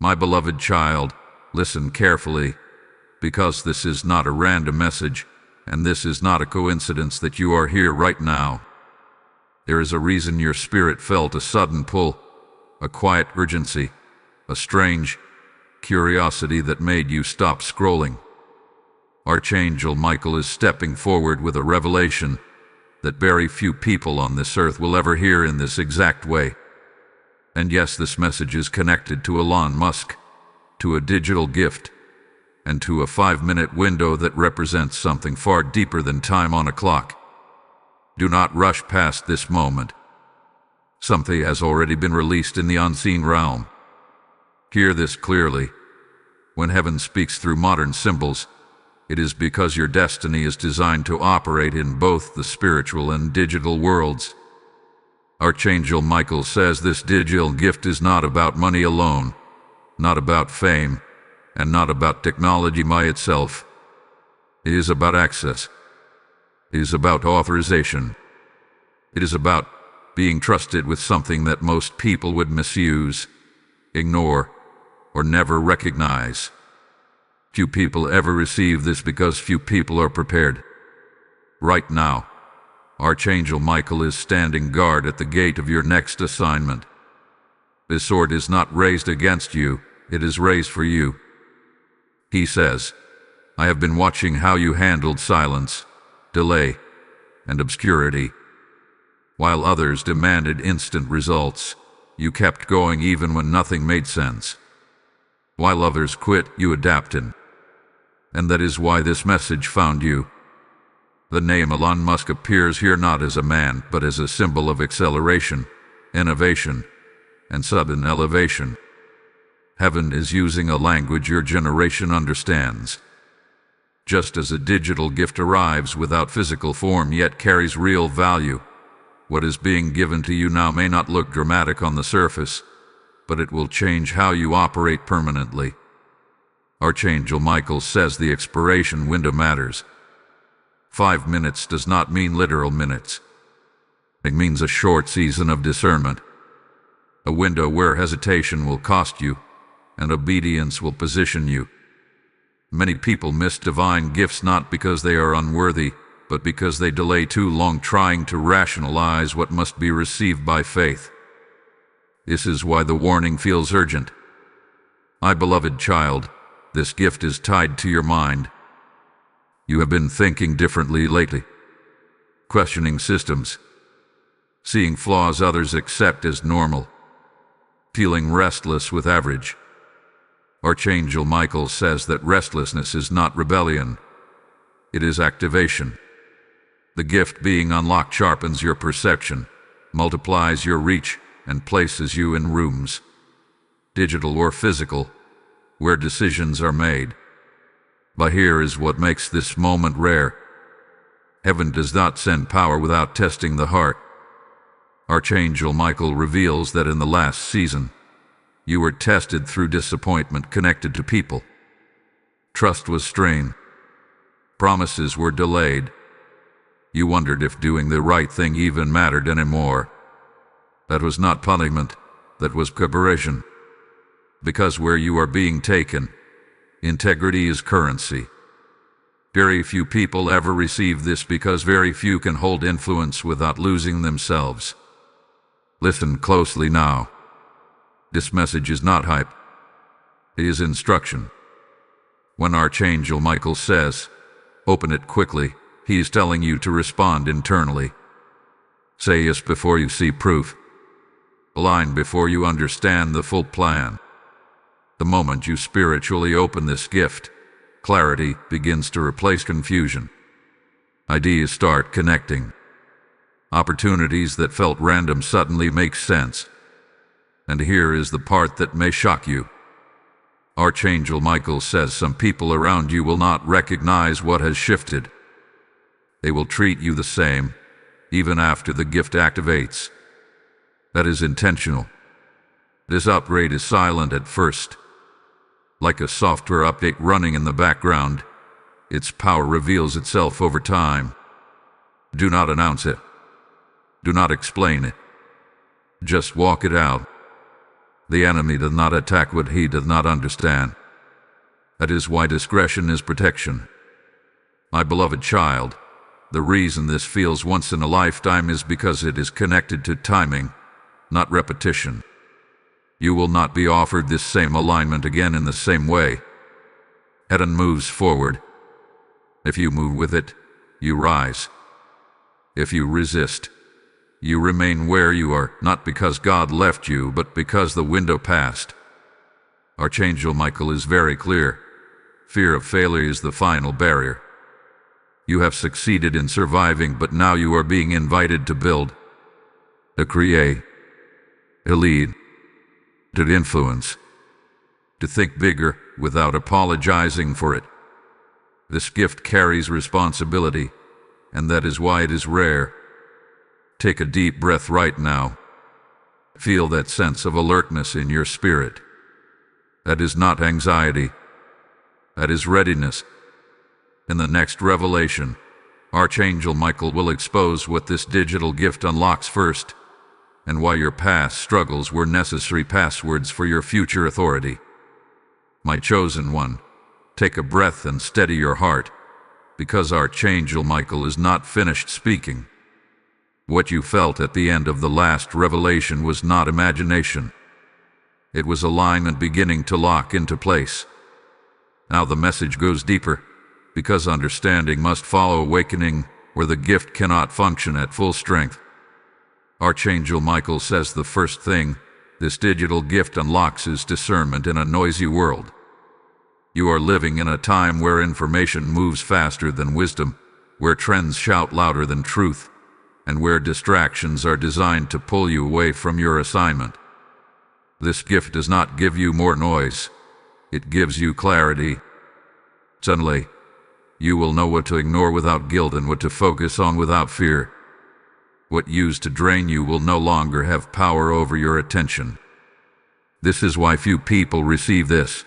My beloved child, listen carefully, because this is not a random message, and this is not a coincidence that you are here right now. There is a reason your spirit felt a sudden pull, a quiet urgency, a strange curiosity that made you stop scrolling. Archangel Michael is stepping forward with a revelation that very few people on this earth will ever hear in this exact way. And yes, this message is connected to Elon Musk, to a digital gift, and to a 5-minute window that represents something far deeper than time on a clock. Do not rush past this moment. Something has already been released in the unseen realm. Hear this clearly. When heaven speaks through modern symbols, it is because your destiny is designed to operate in both the spiritual and digital worlds. Archangel Michael says this digital gift is not about money alone, not about fame, and not about technology by itself. It is about access. It is about authorization. It is about being trusted with something that most people would misuse, ignore, or never recognize. Few people ever receive this because few people are prepared. Right now, Archangel Michael is standing guard at the gate of your next assignment. This sword is not raised against you, it is raised for you. He says, I have been watching how you handled silence, delay, and obscurity. While others demanded instant results, you kept going even when nothing made sense. While others quit, you adapted. And that is why this message found you. The name Elon Musk appears here not as a man, but as a symbol of acceleration, innovation, and sudden elevation. Heaven is using a language your generation understands. Just as a digital gift arrives without physical form yet carries real value, what is being given to you now may not look dramatic on the surface, but it will change how you operate permanently. Archangel Michael says the expiration window matters. 5 minutes does not mean literal minutes. It means a short season of discernment. A window where hesitation will cost you, and obedience will position you. Many people miss divine gifts not because they are unworthy, but because they delay too long trying to rationalize what must be received by faith. This is why the warning feels urgent. My beloved child, this gift is tied to your mind. You have been thinking differently lately, questioning systems, seeing flaws others accept as normal, feeling restless with average. Archangel Michael says that restlessness is not rebellion, it is activation. The gift being unlocked sharpens your perception, multiplies your reach, and places you in rooms, digital or physical, where decisions are made. But here is what makes this moment rare. Heaven does not send power without testing the heart. Archangel Michael reveals that in the last season, you were tested through disappointment connected to people. Trust was strained. Promises were delayed. You wondered if doing the right thing even mattered anymore. That was not punishment, that was preparation. Because where you are being taken, integrity is currency. Very few people ever receive this because very few can hold influence without losing themselves. Listen closely now. This message is not hype. It is instruction. When Archangel Michael says, open it quickly, he is telling you to respond internally. Say yes before you see proof. Align before you understand the full plan. The moment you spiritually open this gift, clarity begins to replace confusion. Ideas start connecting. Opportunities that felt random suddenly make sense. And here is the part that may shock you. Archangel Michael says some people around you will not recognize what has shifted. They will treat you the same, even after the gift activates. That is intentional. This upgrade is silent at first. Like a software update running in the background, its power reveals itself over time. Do not announce it. Do not explain it. Just walk it out. The enemy does not attack what he does not understand. That is why discretion is protection. My beloved child, the reason this feels once in a lifetime is because it is connected to timing, not repetition. You will not be offered this same alignment again in the same way. Heaven moves forward. If you move with it, you rise. If you resist, you remain where you are, not because God left you, but because the window passed. Archangel Michael is very clear. Fear of failure is the final barrier. You have succeeded in surviving, but now you are being invited to build, to create, to lead, to influence, to think bigger without apologizing for it. This gift carries responsibility, and that is why it is rare. Take a deep breath right now. Feel that sense of alertness in your spirit. That is not anxiety. That is readiness. In the next revelation, Archangel Michael will expose what this digital gift unlocks first, and why your past struggles were necessary passwords for your future authority. My chosen one, take a breath and steady your heart, because Archangel Michael is not finished speaking. What you felt at the end of the last revelation was not imagination. It was alignment beginning to lock into place. Now the message goes deeper, because understanding must follow awakening, where the gift cannot function at full strength. Archangel Michael says the first thing this digital gift unlocks is discernment in a noisy world. You are living in a time where information moves faster than wisdom, where trends shout louder than truth, and where distractions are designed to pull you away from your assignment. This gift does not give you more noise. It gives you clarity. Suddenly, you will know what to ignore without guilt and what to focus on without fear. What used to drain you will no longer have power over your attention. This is why few people receive this.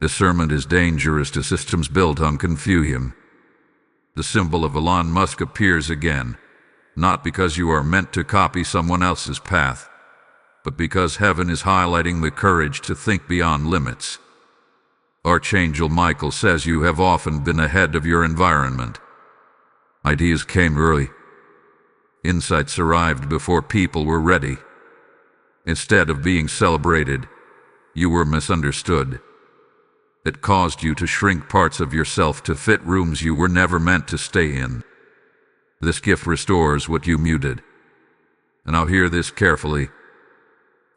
Discernment is dangerous to systems built on confusion. The symbol of Elon Musk appears again, not because you are meant to copy someone else's path, but because heaven is highlighting the courage to think beyond limits. Archangel Michael says you have often been ahead of your environment. Ideas came early. Insights arrived before people were ready. Instead of being celebrated, you were misunderstood. It caused you to shrink parts of yourself to fit rooms you were never meant to stay in. This gift restores what you muted. And now hear this carefully.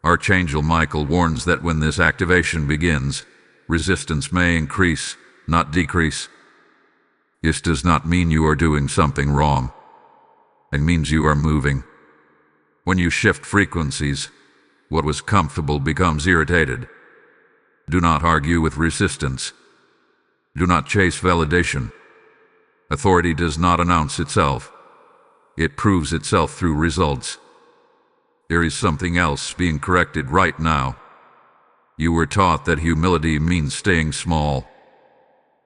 Archangel Michael warns that when this activation begins, resistance may increase, not decrease. This does not mean you are doing something wrong. It means you are moving. When you shift frequencies, what was comfortable becomes irritated. Do not argue with resistance. Do not chase validation. Authority does not announce itself. It proves itself through results. There is something else being corrected right now. You were taught that humility means staying small.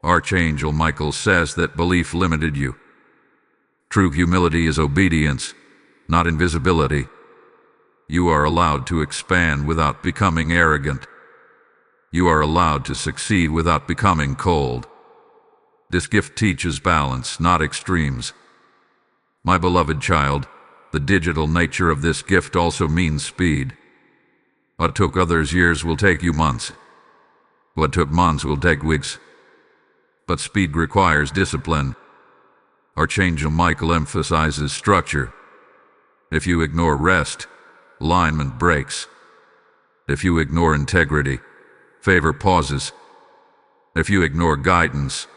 Archangel Michael says that belief limited you. True humility is obedience, not invisibility. You are allowed to expand without becoming arrogant. You are allowed to succeed without becoming cold. This gift teaches balance, not extremes. My beloved child, the digital nature of this gift also means speed. What took others years will take you months. What took months will take weeks. But speed requires discipline. Archangel Michael emphasizes structure. If you ignore rest, alignment breaks. If you ignore integrity, favor pauses. If you ignore guidance,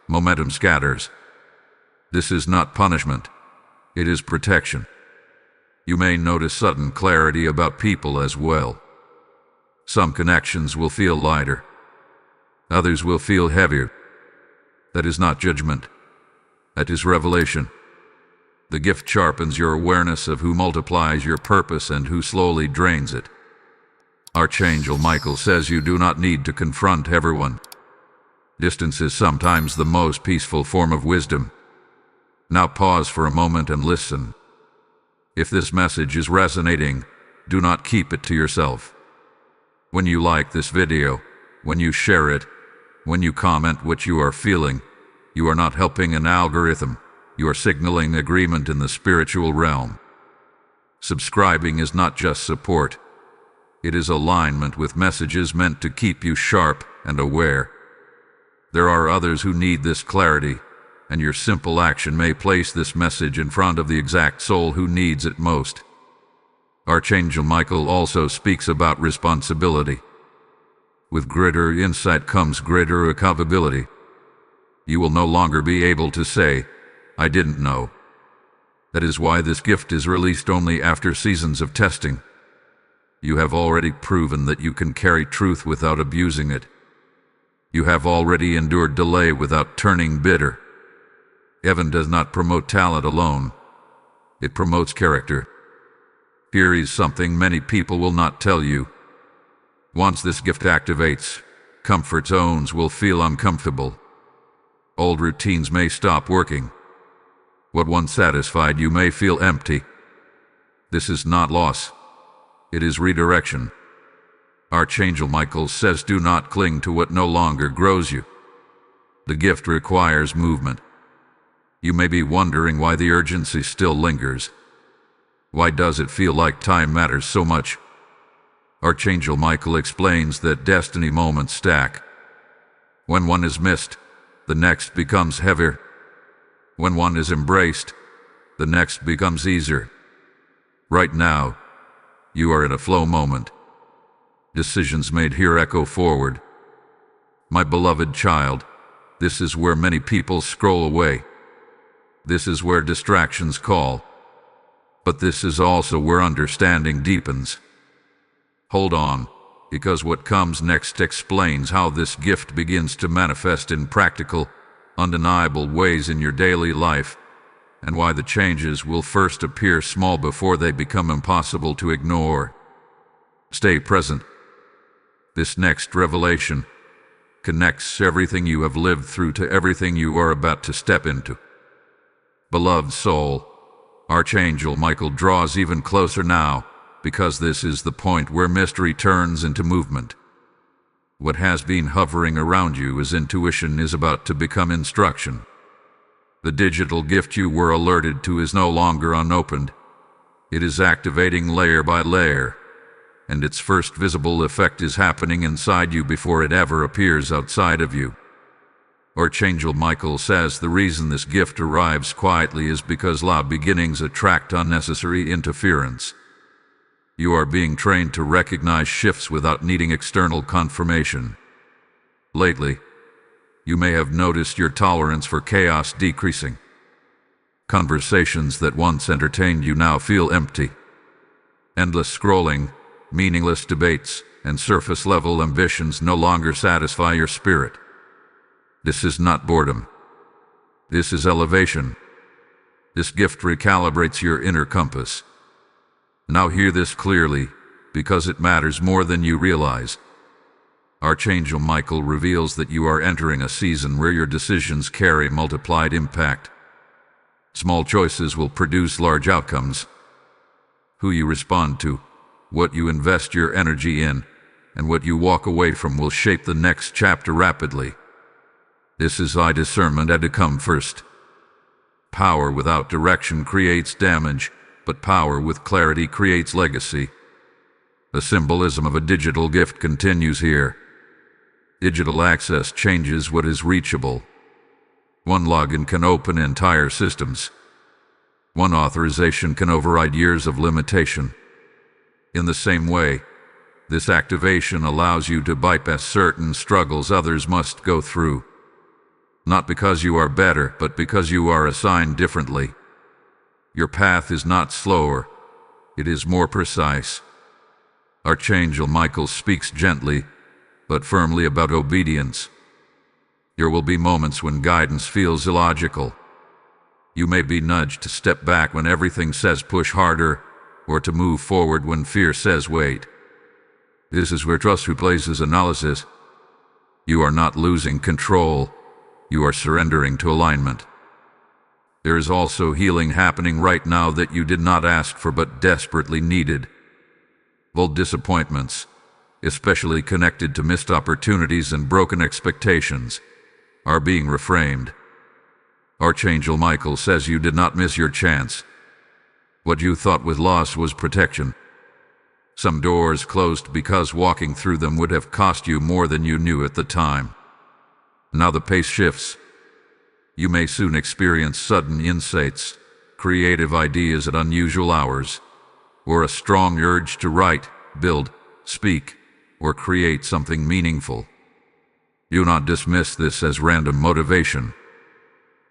momentum scatters. This is not punishment. It is protection. You may notice sudden clarity about people as well. Some connections will feel lighter. Others will feel heavier. That is not judgment. That is revelation. The gift sharpens your awareness of who multiplies your purpose and who slowly drains it. Archangel Michael says you do not need to confront everyone. Distance is sometimes the most peaceful form of wisdom. Now pause for a moment and listen. If this message is resonating, do not keep it to yourself. When you like this video, when you share it, when you comment what you are feeling, you are not helping an algorithm, you are signaling agreement in the spiritual realm. Subscribing is not just support. It is alignment with messages meant to keep you sharp and aware. There are others who need this clarity, and your simple action may place this message in front of the exact soul who needs it most. Archangel Michael also speaks about responsibility. With greater insight comes greater accountability. You will no longer be able to say, "I didn't know." That is why this gift is released only after seasons of testing. You have already proven that you can carry truth without abusing it. You have already endured delay without turning bitter. Heaven does not promote talent alone. It promotes character. Here is something many people will not tell you. Once this gift activates, comfort zones will feel uncomfortable. Old routines may stop working. What once satisfied you may feel empty. This is not loss. It is redirection. Archangel Michael says, do not cling to what no longer grows you. The gift requires movement. You may be wondering why the urgency still lingers. Why does it feel like time matters so much? Archangel Michael explains that destiny moments stack. When one is missed, the next becomes heavier. When one is embraced, the next becomes easier. Right now, you are in a flow moment. Decisions made here echo forward. My beloved child, this is where many people scroll away. This is where distractions call. But this is also where understanding deepens. Hold on, because what comes next explains how this gift begins to manifest in practical, undeniable ways in your daily life, and why the changes will first appear small before they become impossible to ignore. Stay present. This next revelation connects everything you have lived through to everything you are about to step into. Beloved soul, Archangel Michael draws even closer now, because this is the point where mystery turns into movement. What has been hovering around you as intuition is about to become instruction. The digital gift you were alerted to is no longer unopened. It is activating layer by layer, and its first visible effect is happening inside you before it ever appears outside of you. Archangel Michael says the reason this gift arrives quietly is because loud beginnings attract unnecessary interference. You are being trained to recognize shifts without needing external confirmation. Lately, you may have noticed your tolerance for chaos decreasing. Conversations that once entertained you now feel empty. Endless scrolling, meaningless debates, and surface-level ambitions no longer satisfy your spirit. This is not boredom. This is elevation. This gift recalibrates your inner compass. Now hear this clearly, because it matters more than you realize. Archangel Michael reveals that you are entering a season where your decisions carry multiplied impact. Small choices will produce large outcomes. Who you respond to, what you invest your energy in, and what you walk away from will shape the next chapter rapidly. This is why discernment had to come first. Power without direction creates damage, but power with clarity creates legacy. The symbolism of a digital gift continues here. Digital access changes what is reachable. One login can open entire systems. One authorization can override years of limitation. In the same way, this activation allows you to bypass certain struggles others must go through. Not because you are better, but because you are assigned differently. Your path is not slower, it is more precise. Archangel Michael speaks gently, but firmly about obedience. There will be moments when guidance feels illogical. You may be nudged to step back when everything says push harder, or to move forward when fear says wait. This is where trust replaces analysis. You are not losing control, you are surrendering to alignment. There is also healing happening right now that you did not ask for but desperately needed. Old disappointments, especially connected to missed opportunities and broken expectations, are being reframed. Archangel Michael says you did not miss your chance. What you thought was loss was protection. Some doors closed because walking through them would have cost you more than you knew at the time. Now the pace shifts. You may soon experience sudden insights, creative ideas at unusual hours, or a strong urge to write, build, speak, or create something meaningful. Do not dismiss this as random motivation.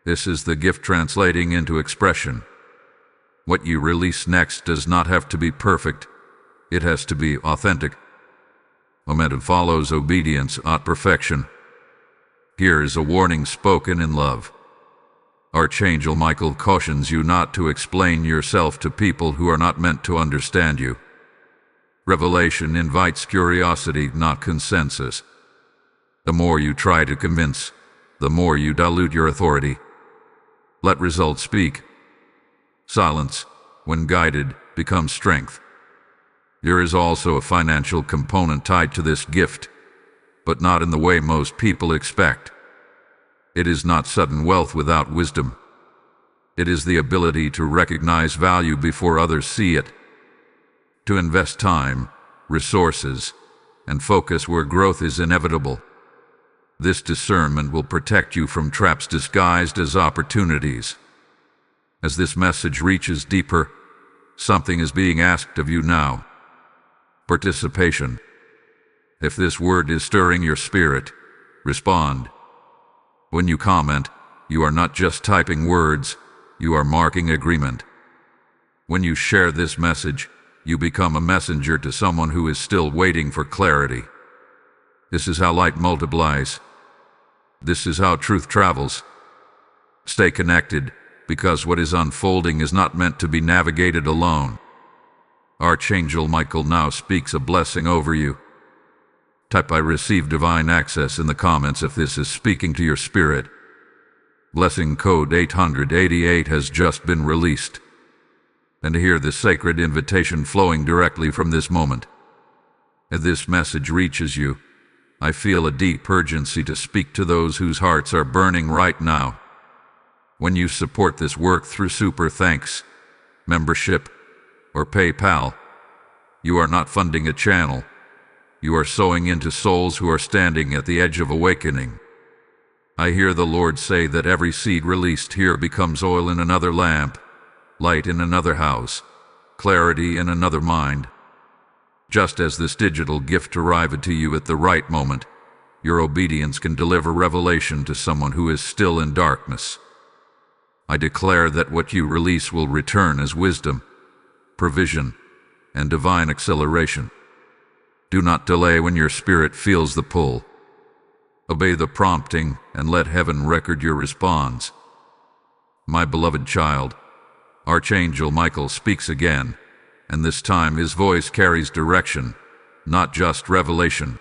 This is the gift translating into expression. What you release next does not have to be perfect. It has to be authentic. Momentum follows obedience, not perfection. Here is a warning spoken in love. Archangel Michael cautions you not to explain yourself to people who are not meant to understand you. Revelation invites curiosity, not consensus. The more you try to convince, the more you dilute your authority. Let results speak. Silence, when guided, becomes strength. There is also a financial component tied to this gift, but not in the way most people expect. It is not sudden wealth without wisdom. It is the ability to recognize value before others see it, to invest time, resources, and focus where growth is inevitable. This discernment will protect you from traps disguised as opportunities. As this message reaches deeper, something is being asked of you now. Participation. If this word is stirring your spirit, respond. When you comment, you are not just typing words, you are marking agreement. When you share this message, you become a messenger to someone who is still waiting for clarity. This is how light multiplies. This is how truth travels. Stay connected, because what is unfolding is not meant to be navigated alone. Archangel Michael now speaks a blessing over you. Type "I receive divine access" in the comments if this is speaking to your spirit. Blessing code 888 has just been released. And hear the sacred invitation flowing directly from this moment. As this message reaches you, I feel a deep urgency to speak to those whose hearts are burning right now. When you support this work through Super Thanks, membership, or PayPal, you are not funding a channel. You are sowing into souls who are standing at the edge of awakening. I hear the Lord say that every seed released here becomes oil in another lamp, light in another house, clarity in another mind. Just as this digital gift arrived to you at the right moment, your obedience can deliver revelation to someone who is still in darkness. I declare that what you release will return as wisdom, provision, and divine acceleration. Do not delay when your spirit feels the pull. Obey the prompting and let heaven record your response. My beloved child, Archangel Michael speaks again, and this time his voice carries direction, not just revelation.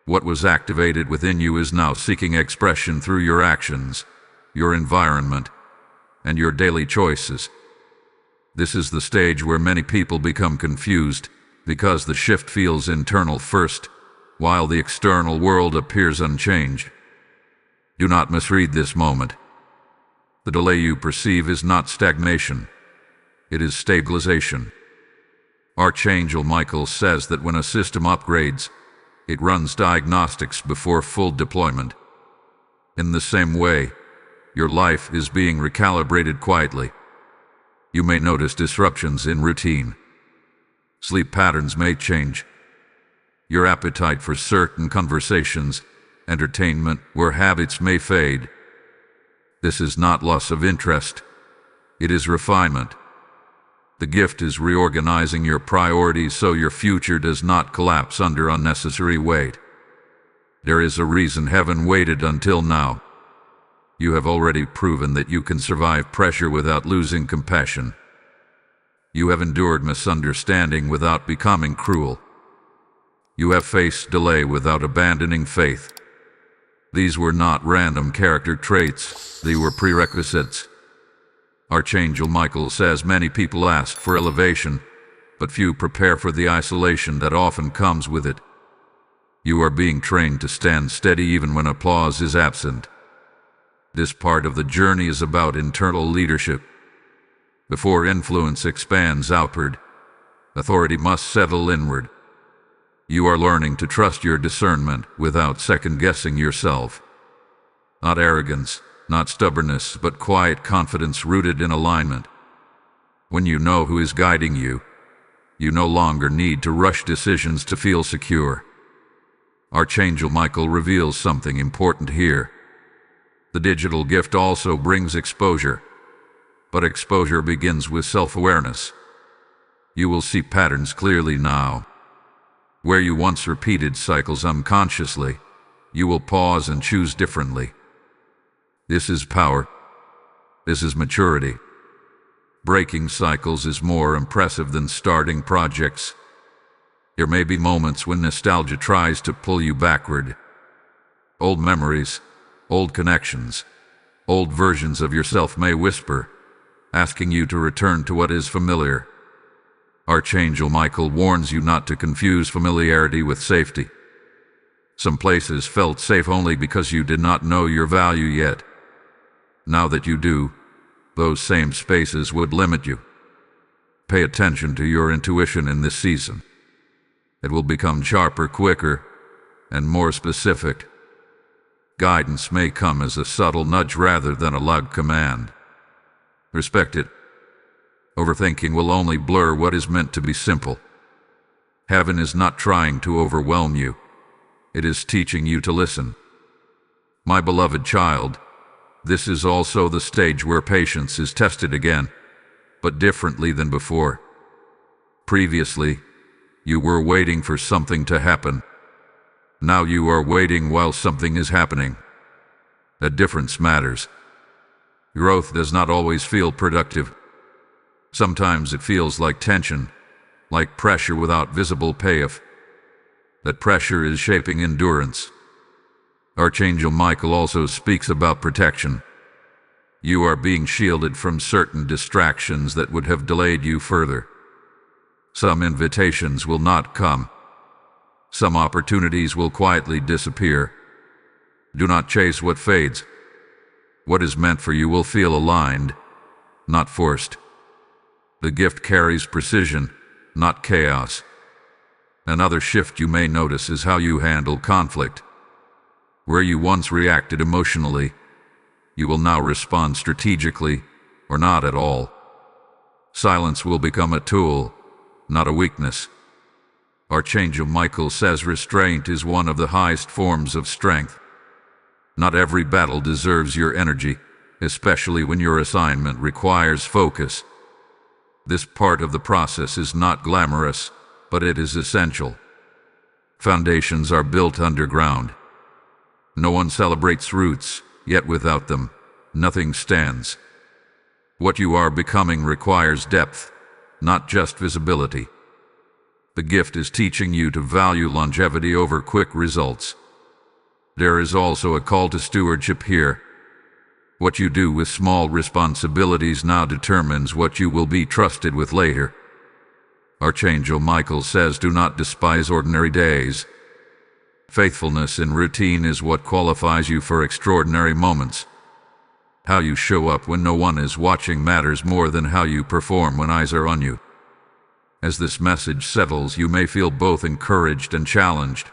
What was activated within you is now seeking expression through your actions, your environment, and your daily choices. This is the stage where many people become confused, because the shift feels internal first, while the external world appears unchanged. Do not misread this moment. The delay you perceive is not stagnation. It is stabilization. Archangel Michael says that when a system upgrades, it runs diagnostics before full deployment. In the same way, your life is being recalibrated quietly. You may notice disruptions in routine. Sleep patterns may change. Your appetite for certain conversations, entertainment, or habits may fade. This is not loss of interest. It is refinement. The gift is reorganizing your priorities so your future does not collapse under unnecessary weight. There is a reason heaven waited until now. You have already proven that you can survive pressure without losing compassion. You have endured misunderstanding without becoming cruel. You have faced delay without abandoning faith. These were not random character traits, they were prerequisites. Archangel Michael says many people ask for elevation, but few prepare for the isolation that often comes with it. You are being trained to stand steady even when applause is absent. This part of the journey is about internal leadership. Before influence expands outward, authority must settle inward. You are learning to trust your discernment without second-guessing yourself. Not arrogance, not stubbornness, but quiet confidence rooted in alignment. When you know who is guiding you, you no longer need to rush decisions to feel secure. Archangel Michael reveals something important here. The digital gift also brings exposure, but exposure begins with self-awareness. You will see patterns clearly now. Where you once repeated cycles unconsciously, you will pause and choose differently. This is power. This is maturity. Breaking cycles is more impressive than starting projects. There may be moments when nostalgia tries to pull you backward. Old memories, old connections, old versions of yourself may whisper, asking you to return to what is familiar. Archangel Michael warns you not to confuse familiarity with safety. Some places felt safe only because you did not know your value yet. Now that you do, those same spaces would limit you. Pay attention to your intuition in this season. It will become sharper, quicker, and more specific. Guidance may come as a subtle nudge rather than a loud command. Respect it. Overthinking will only blur what is meant to be simple. Heaven is not trying to overwhelm you. It is teaching you to listen. My beloved child, this is also the stage where patience is tested again, but differently than before. Previously, you were waiting for something to happen. Now you are waiting while something is happening. That difference matters. Growth does not always feel productive. Sometimes it feels like tension, like pressure without visible payoff. That pressure is shaping endurance. Archangel Michael also speaks about protection. You are being shielded from certain distractions that would have delayed you further. Some invitations will not come. Some opportunities will quietly disappear. Do not chase what fades. What is meant for you will feel aligned, not forced. The gift carries precision, not chaos. Another shift you may notice is how you handle conflict. Where you once reacted emotionally, you will now respond strategically, or not at all. Silence will become a tool, not a weakness. Archangel Michael says restraint is one of the highest forms of strength. Not every battle deserves your energy, especially when your assignment requires focus. This part of the process is not glamorous, but it is essential. Foundations are built underground. No one celebrates roots, yet without them, nothing stands. What you are becoming requires depth, not just visibility. The gift is teaching you to value longevity over quick results. There is also a call to stewardship here. What you do with small responsibilities now determines what you will be trusted with later. Archangel Michael says, do not despise ordinary days. Faithfulness in routine is what qualifies you for extraordinary moments. How you show up when no one is watching matters more than how you perform when eyes are on you. As this message settles, you may feel both encouraged and challenged.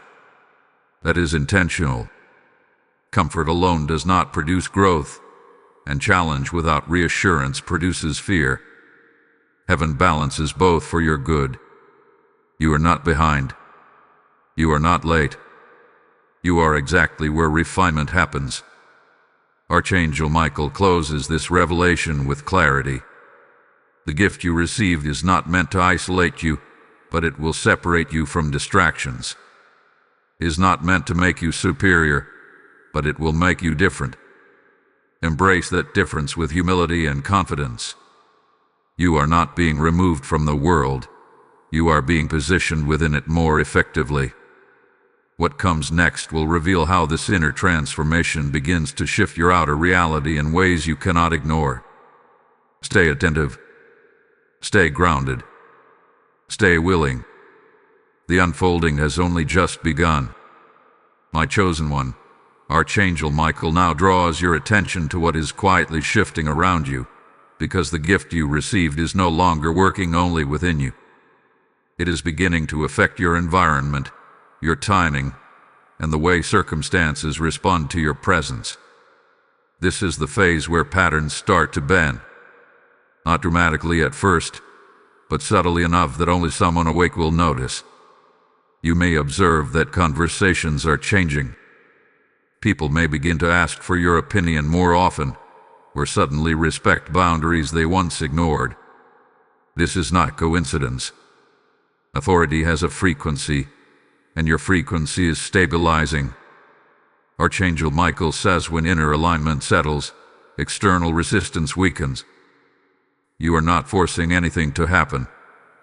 That is intentional. Comfort alone does not produce growth, and challenge without reassurance produces fear. Heaven balances both for your good. You are not behind. You are not late. You are exactly where refinement happens. Archangel Michael closes this revelation with clarity. The gift you received is not meant to isolate you, but it will separate you from distractions. It is not meant to make you superior, but it will make you different. Embrace that difference with humility and confidence. You are not being removed from the world. You are being positioned within it more effectively. What comes next will reveal how this inner transformation begins to shift your outer reality in ways you cannot ignore. Stay attentive. Stay grounded. Stay willing. The unfolding has only just begun. My chosen one, Archangel Michael, now draws your attention to what is quietly shifting around you, because the gift you received is no longer working only within you. It is beginning to affect your environment, your timing, and the way circumstances respond to your presence. This is the phase where patterns start to bend. Not dramatically at first, but subtly enough that only someone awake will notice. You may observe that conversations are changing. People may begin to ask for your opinion more often, or suddenly respect boundaries they once ignored. This is not coincidence. Authority has a frequency, and your frequency is stabilizing. Archangel Michael says when inner alignment settles, external resistance weakens. You are not forcing anything to happen.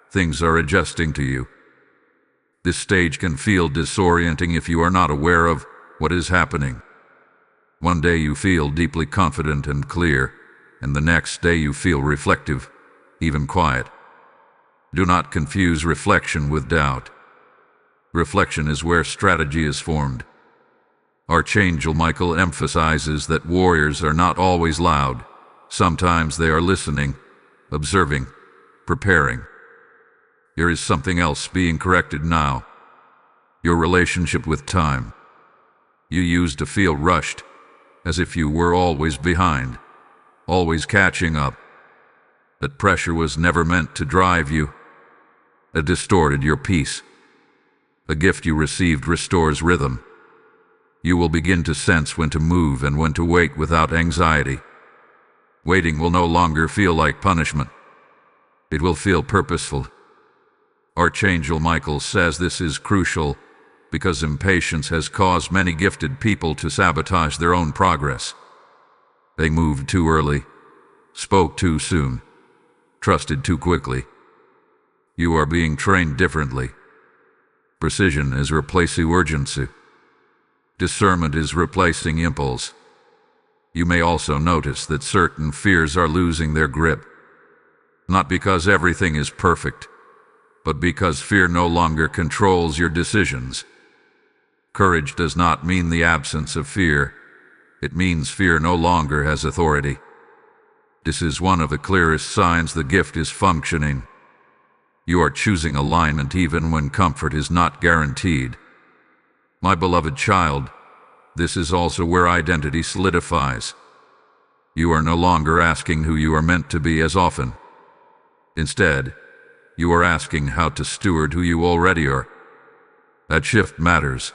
Things are adjusting to you. This stage can feel disorienting if you are not aware of what is happening. One day you feel deeply confident and clear, and the next day you feel reflective, even quiet. Do not confuse reflection with doubt. Reflection is where strategy is formed. Archangel Michael emphasizes that warriors are not always loud. Sometimes they are listening, observing, preparing. There is something else being corrected now. Your relationship with time. You used to feel rushed, as if you were always behind, always catching up. That pressure was never meant to drive you. It distorted your peace. The gift you received restores rhythm. You will begin to sense when to move and when to wait without anxiety. Waiting will no longer feel like punishment. It will feel purposeful. Archangel Michael says this is crucial because impatience has caused many gifted people to sabotage their own progress. They moved too early, spoke too soon, trusted too quickly. You are being trained differently. Precision is replacing urgency. Discernment is replacing impulse. You may also notice that certain fears are losing their grip. Not because everything is perfect, but because fear no longer controls your decisions. Courage does not mean the absence of fear. It means fear no longer has authority. This is one of the clearest signs the gift is functioning. You are choosing alignment even when comfort is not guaranteed. My beloved child, this is also where identity solidifies. You are no longer asking who you are meant to be as often. Instead, you are asking how to steward who you already are. That shift matters.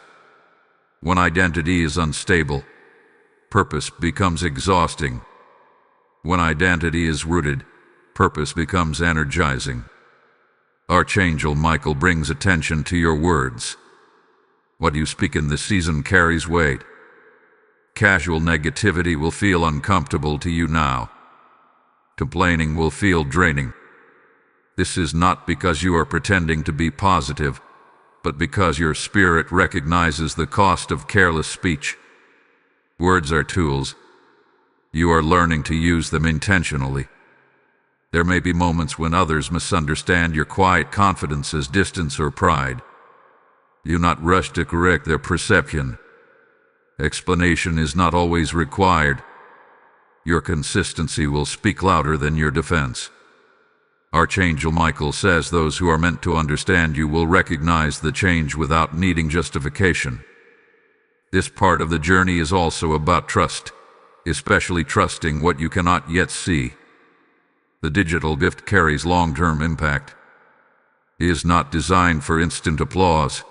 When identity is unstable, purpose becomes exhausting. When identity is rooted, purpose becomes energizing. Archangel Michael brings attention to your words. What you speak in this season carries weight. Casual negativity will feel uncomfortable to you now. Complaining will feel draining. This is not because you are pretending to be positive, but because your spirit recognizes the cost of careless speech. Words are tools. You are learning to use them intentionally. There may be moments when others misunderstand your quiet confidence as distance or pride. Do not rush to correct their perception. Explanation is not always required. Your consistency will speak louder than your defense. Archangel Michael says those who are meant to understand you will recognize the change without needing justification. This part of the journey is also about trust, especially trusting what you cannot yet see. The digital gift carries long-term impact. It is not designed for instant applause.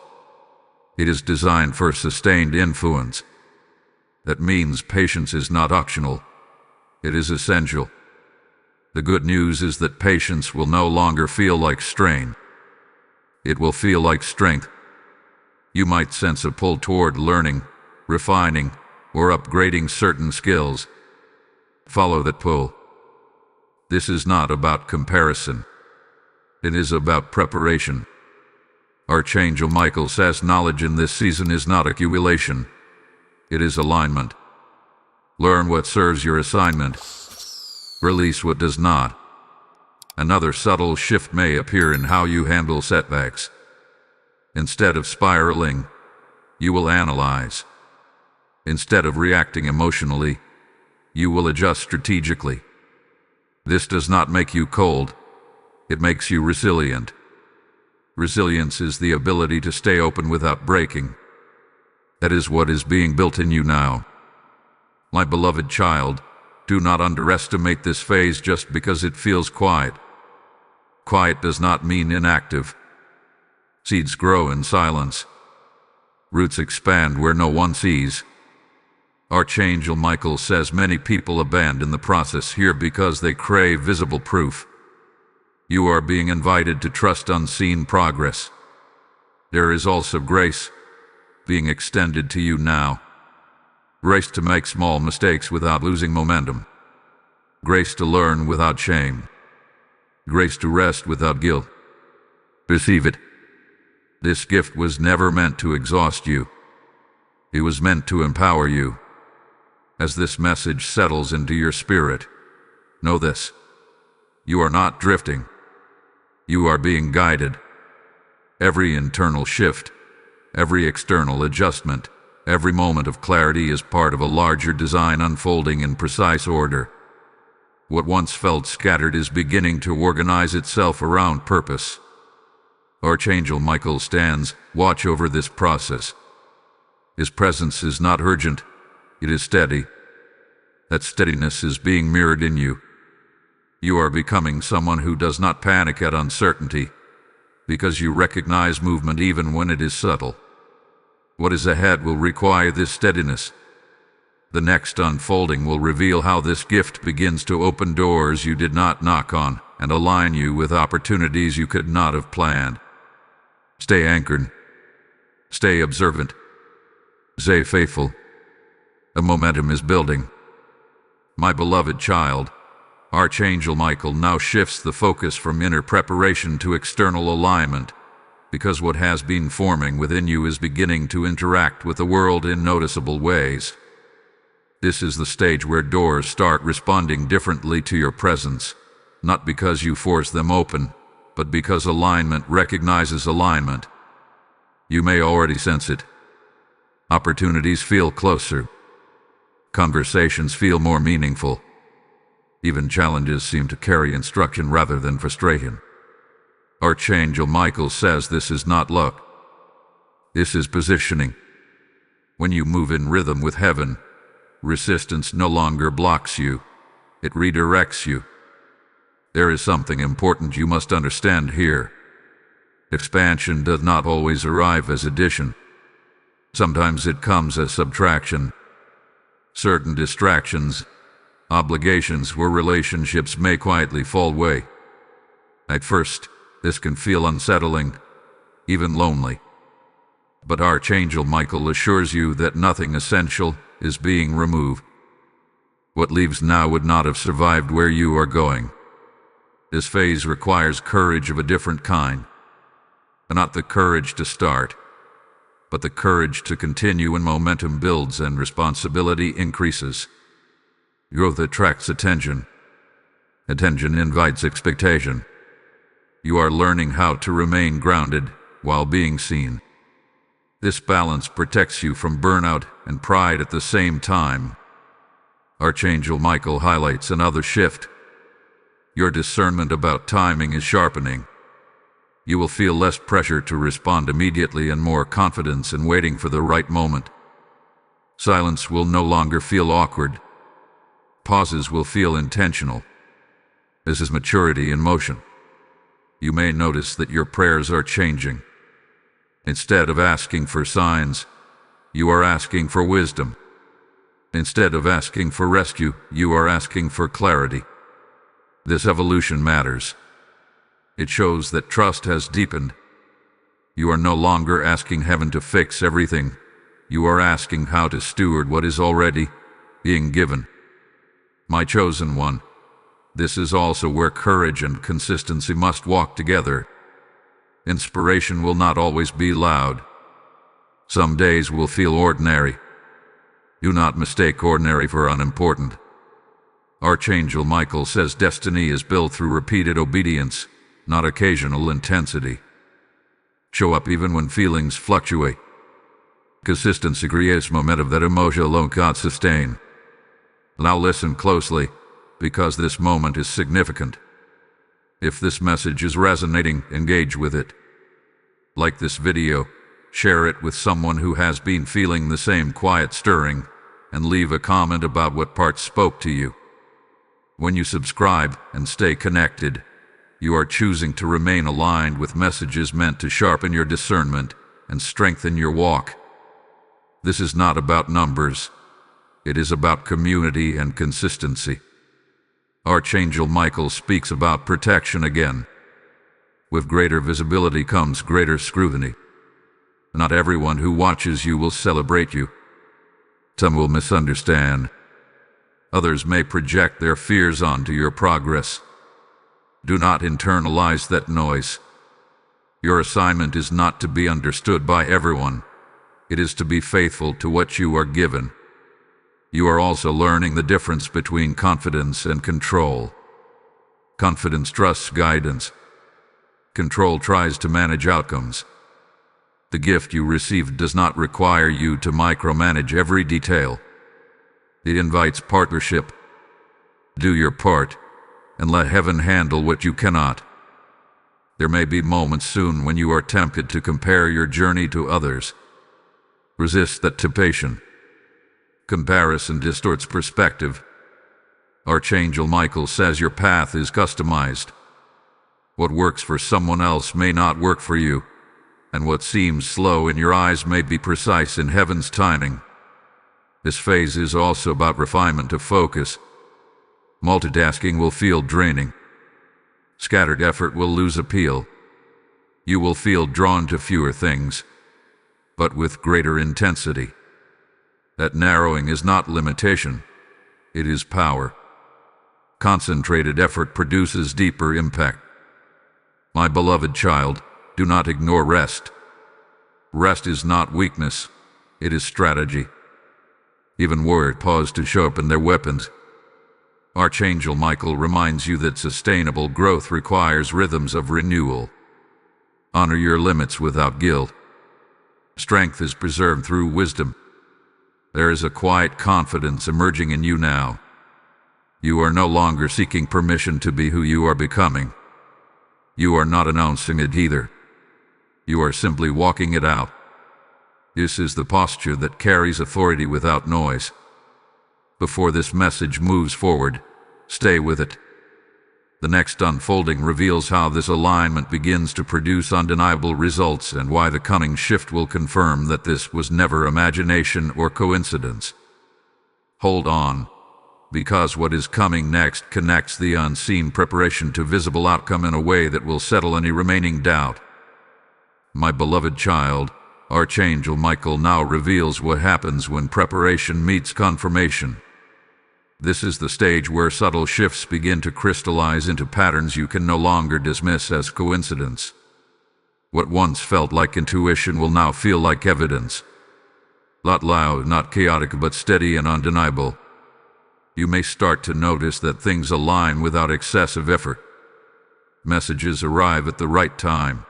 It is designed for sustained influence. That means patience is not optional. It is essential. The good news is that patience will no longer feel like strain. It will feel like strength. You might sense a pull toward learning, refining, or upgrading certain skills. Follow that pull. This is not about comparison. It is about preparation. Archangel Michael says knowledge in this season is not accumulation. It is alignment. Learn what serves your assignment. Release what does not. Another subtle shift may appear in how you handle setbacks. Instead of spiraling, you will analyze. Instead of reacting emotionally, you will adjust strategically. This does not make you cold, it makes you resilient. Resilience is the ability to stay open without breaking. That is what is being built in you now. My beloved child, do not underestimate this phase just because it feels quiet. Quiet does not mean inactive. Seeds grow in silence. Roots expand where no one sees. Archangel Michael says many people abandon the process here because they crave visible proof. You are being invited to trust unseen progress. There is also grace being extended to you now. Grace to make small mistakes without losing momentum. Grace to learn without shame. Grace to rest without guilt. Receive it. This gift was never meant to exhaust you. It was meant to empower you. As this message settles into your spirit, know this. You are not drifting. You are being guided. Every internal shift, every external adjustment, every moment of clarity is part of a larger design unfolding in precise order. What once felt scattered is beginning to organize itself around purpose. Archangel Michael stands watch over this process. His presence is not urgent, it is steady. That steadiness is being mirrored in you. You are becoming someone who does not panic at uncertainty, because you recognize movement even when it is subtle. What is ahead will require this steadiness. The next unfolding will reveal how this gift begins to open doors you did not knock on and align you with opportunities you could not have planned. Stay anchored. Stay observant. Stay faithful. A momentum is building. My beloved child, Archangel Michael now shifts the focus from inner preparation to external alignment, because what has been forming within you is beginning to interact with the world in noticeable ways. This is the stage where doors start responding differently to your presence, not because you force them open, but because alignment recognizes alignment. You may already sense it. Opportunities feel closer. Conversations feel more meaningful. Even challenges seem to carry instruction rather than frustration. Archangel Michael says this is not luck. This is positioning. When you move in rhythm with heaven, resistance no longer blocks you. It redirects you. There is something important you must understand here. Expansion does not always arrive as addition. Sometimes it comes as subtraction. Certain distractions, obligations or relationships may quietly fall away. At first, this can feel unsettling, even lonely. But Archangel Michael assures you that nothing essential is being removed. What leaves now would not have survived where you are going. This phase requires courage of a different kind. Not the courage to start, but the courage to continue when momentum builds and responsibility increases. Growth attracts attention. Attention invites expectation. You are learning how to remain grounded while being seen. This balance protects you from burnout and pride at the same time. Archangel Michael highlights another shift. Your discernment about timing is sharpening. You will feel less pressure to respond immediately and more confidence in waiting for the right moment. Silence will no longer feel awkward. Pauses will feel intentional. This is maturity in motion. You may notice that your prayers are changing. Instead of asking for signs, you are asking for wisdom. Instead of asking for rescue, you are asking for clarity. This evolution matters. It shows that trust has deepened. You are no longer asking heaven to fix everything. You are asking how to steward what is already being given. My chosen one, this is also where courage and consistency must walk together. Inspiration will not always be loud. Some days will feel ordinary. Do not mistake ordinary for unimportant. Archangel Michael says destiny is built through repeated obedience, not occasional intensity. Show up even when feelings fluctuate. Consistency creates momentum that emotion alone can't sustain. Now listen closely, because this moment is significant. If this message is resonating, engage with it. Like this video, share it with someone who has been feeling the same quiet stirring, and leave a comment about what part spoke to you. When you subscribe and stay connected, you are choosing to remain aligned with messages meant to sharpen your discernment and strengthen your walk. This is not about numbers. It is about community and consistency. Archangel Michael speaks about protection again. With greater visibility comes greater scrutiny. Not everyone who watches you will celebrate you. Some will misunderstand. Others may project their fears onto your progress. Do not internalize that noise. Your assignment is not to be understood by everyone. It is to be faithful to what you are given. You are also learning the difference between confidence and control. Confidence trusts guidance. Control tries to manage outcomes. The gift you received does not require you to micromanage every detail. It invites partnership. Do your part, and let heaven handle what you cannot. There may be moments soon when you are tempted to compare your journey to others. Resist that temptation. Comparison distorts perspective. Archangel Michael says your path is customized. What works for someone else may not work for you, and what seems slow in your eyes may be precise in heaven's timing. This phase is also about refinement of focus. Multitasking will feel draining. Scattered effort will lose appeal. You will feel drawn to fewer things, but with greater intensity. That narrowing is not limitation, it is power. Concentrated effort produces deeper impact. My beloved child, do not ignore rest. Rest is not weakness, it is strategy. Even warriors pause to sharpen their weapons. Archangel Michael reminds you that sustainable growth requires rhythms of renewal. Honor your limits without guilt. Strength is preserved through wisdom. There is a quiet confidence emerging in you now. You are no longer seeking permission to be who you are becoming. You are not announcing it either. You are simply walking it out. This is the posture that carries authority without noise. Before this message moves forward, stay with it. The next unfolding reveals how this alignment begins to produce undeniable results and why the coming shift will confirm that this was never imagination or coincidence. Hold on, because what is coming next connects the unseen preparation to visible outcome in a way that will settle any remaining doubt. My beloved child, Archangel Michael now reveals what happens when preparation meets confirmation. This is the stage where subtle shifts begin to crystallize into patterns you can no longer dismiss as coincidence. What once felt like intuition will now feel like evidence. Not loud, not chaotic, but steady and undeniable. You may start to notice that things align without excessive effort. Messages arrive at the right time.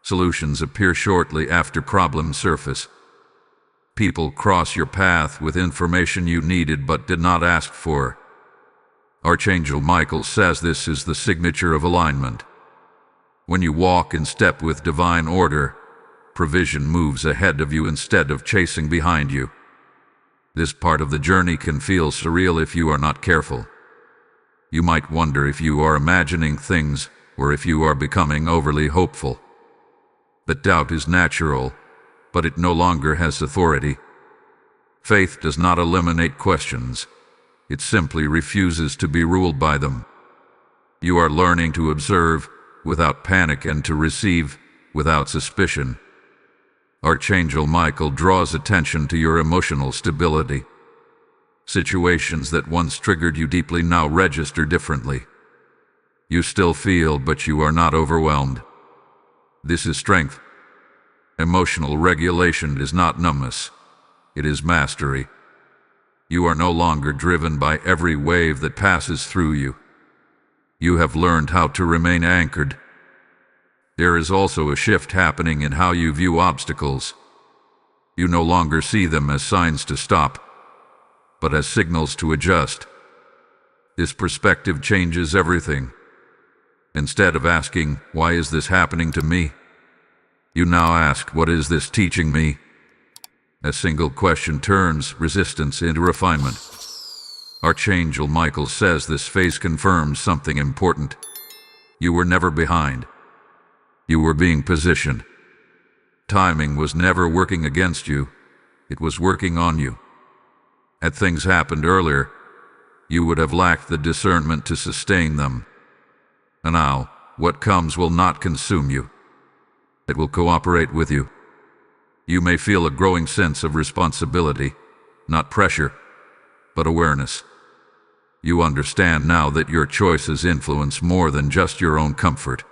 Solutions appear shortly after problems surface. People cross your path with information you needed but did not ask for. Archangel Michael says this is the signature of alignment. When you walk in step with divine order, provision moves ahead of you instead of chasing behind you. This part of the journey can feel surreal if you are not careful. You might wonder if you are imagining things or if you are becoming overly hopeful. That doubt is natural, but it no longer has authority. Faith does not eliminate questions. It simply refuses to be ruled by them. You are learning to observe without panic and to receive without suspicion. Archangel Michael draws attention to your emotional stability. Situations that once triggered you deeply now register differently. You still feel, but you are not overwhelmed. This is strength. Emotional regulation is not numbness. It is mastery. You are no longer driven by every wave that passes through you. You have learned how to remain anchored. There is also a shift happening in how you view obstacles. You no longer see them as signs to stop, but as signals to adjust. This perspective changes everything. Instead of asking, "Why is this happening to me?" you now ask, "What is this teaching me?" A single question turns resistance into refinement. Archangel Michael says this phase confirms something important. You were never behind. You were being positioned. Timing was never working against you. It was working on you. Had things happened earlier, you would have lacked the discernment to sustain them. And now, what comes will not consume you. It will cooperate with you. You may feel a growing sense of responsibility, not pressure, but awareness. You understand now that your choices influence more than just your own comfort.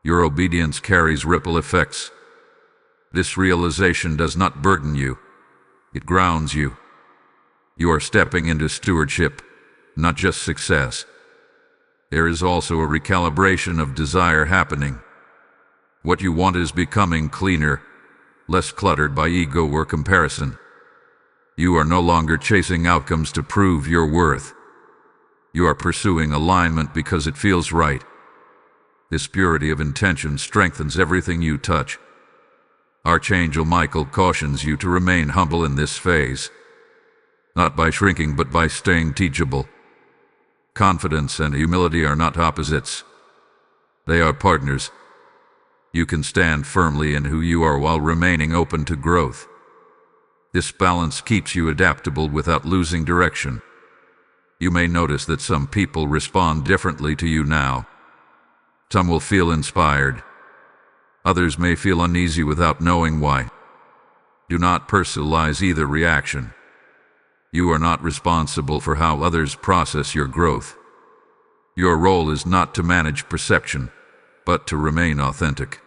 Your obedience carries ripple effects. This realization does not burden you. It grounds you. You are stepping into stewardship, not just success. There is also a recalibration of desire happening. What you want is becoming cleaner, less cluttered by ego or comparison. You are no longer chasing outcomes to prove your worth. You are pursuing alignment because it feels right. This purity of intention strengthens everything you touch. Archangel Michael cautions you to remain humble in this phase, not by shrinking but by staying teachable. Confidence and humility are not opposites. They are partners. You can stand firmly in who you are while remaining open to growth. This balance keeps you adaptable without losing direction. You may notice that some people respond differently to you now. Some will feel inspired. Others may feel uneasy without knowing why. Do not personalize either reaction. You are not responsible for how others process your growth. Your role is not to manage perception, but to remain authentic.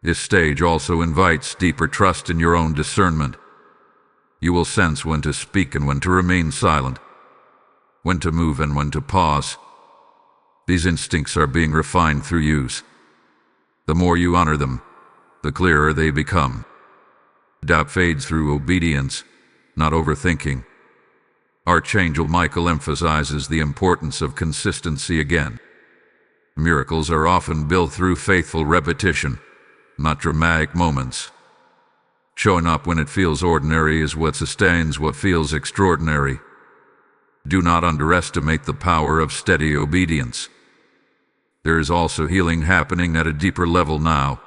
This stage also invites deeper trust in your own discernment. You will sense when to speak and when to remain silent, when to move and when to pause. These instincts are being refined through use. The more you honor them, the clearer they become. Doubt fades through obedience, not overthinking. Archangel Michael emphasizes the importance of consistency again. Miracles are often built through faithful repetition, not dramatic moments. Showing up when it feels ordinary is what sustains what feels extraordinary. Do not underestimate the power of steady obedience. There is also healing happening at a deeper level now.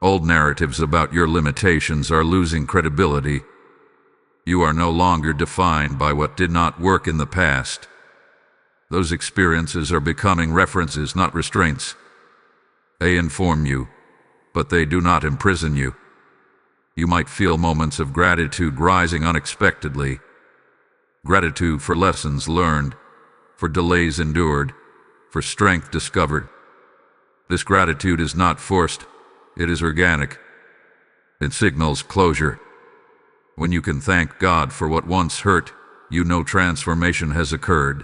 Old narratives about your limitations are losing credibility. You are no longer defined by what did not work in the past. Those experiences are becoming references, not restraints. They inform you, but they do not imprison you. You might feel moments of gratitude rising unexpectedly. Gratitude for lessons learned, for delays endured, for strength discovered. This gratitude is not forced, it is organic. It signals closure. When you can thank God for what once hurt, you know transformation has occurred.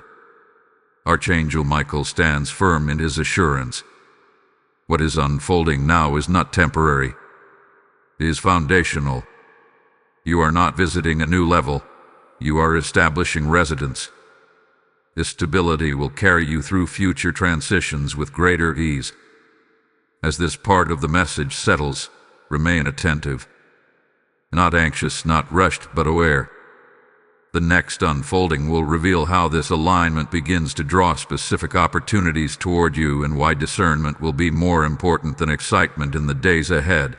Archangel Michael stands firm in his assurance. What is unfolding now is not temporary. It is foundational. You are not visiting a new level. You are establishing residence. This stability will carry you through future transitions with greater ease. As this part of the message settles, remain attentive. Not anxious, not rushed, but aware. The next unfolding will reveal how this alignment begins to draw specific opportunities toward you and why discernment will be more important than excitement in the days ahead.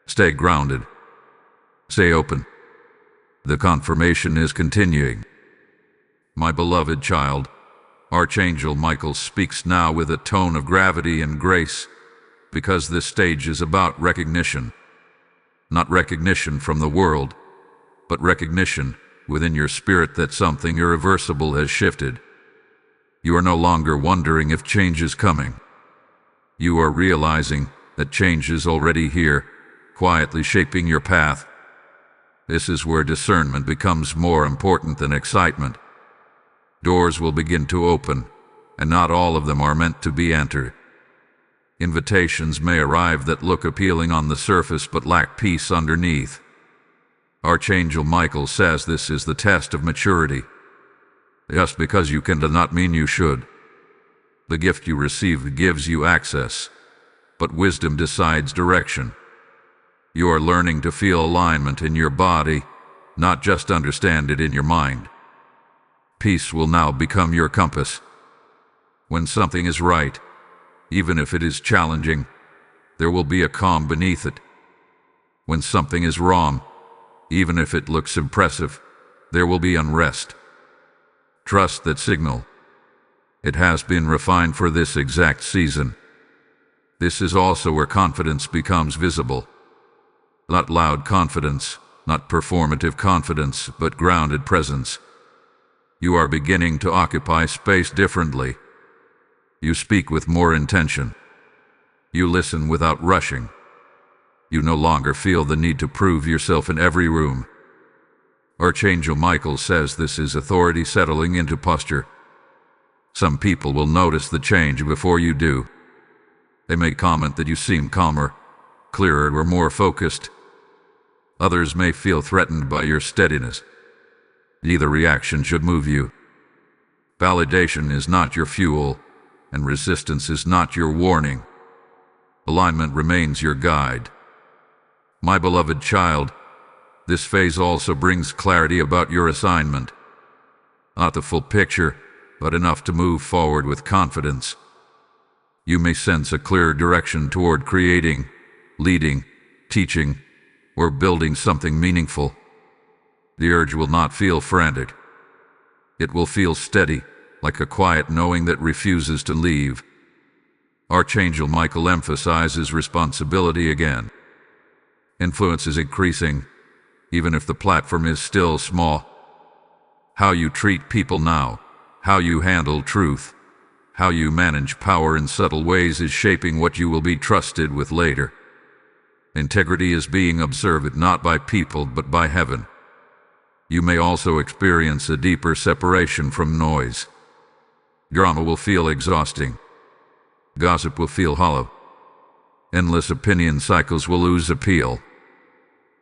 Stay grounded. Stay open. The confirmation is continuing. My beloved child, Archangel Michael speaks now with a tone of gravity and grace, because this stage is about recognition. Not recognition from the world, but recognition within your spirit that something irreversible has shifted. You are no longer wondering if change is coming. You are realizing that change is already here, quietly shaping your path. This is where discernment becomes more important than excitement. Doors will begin to open, and not all of them are meant to be entered. Invitations may arrive that look appealing on the surface but lack peace underneath. Archangel Michael says this is the test of maturity. Just because you can does not mean you should. The gift you receive gives you access, but wisdom decides direction. You are learning to feel alignment in your body, not just understand it in your mind. Peace will now become your compass. When something is right, even if it is challenging, there will be a calm beneath it. When something is wrong, even if it looks impressive, there will be unrest. Trust that signal. It has been refined for this exact season. This is also where confidence becomes visible. Not loud confidence, not performative confidence, but grounded presence. You are beginning to occupy space differently. You speak with more intention. You listen without rushing. You no longer feel the need to prove yourself in every room. Archangel Michael says this is authority settling into posture. Some people will notice the change before you do. They may comment that you seem calmer, clearer, or more focused. Others may feel threatened by your steadiness. Neither reaction should move you. Validation is not your fuel, and resistance is not your warning. Alignment remains your guide. My beloved child, this phase also brings clarity about your assignment. Not the full picture, but enough to move forward with confidence. You may sense a clear direction toward creating, leading, teaching, or building something meaningful. The urge will not feel frantic. It will feel steady, like a quiet knowing that refuses to leave. Archangel Michael emphasizes responsibility again. Influence is increasing, even if the platform is still small. How you treat people now, how you handle truth, how you manage power in subtle ways is shaping what you will be trusted with later. Integrity is being observed not by people but by heaven. You may also experience a deeper separation from noise. Drama will feel exhausting. Gossip will feel hollow. Endless opinion cycles will lose appeal.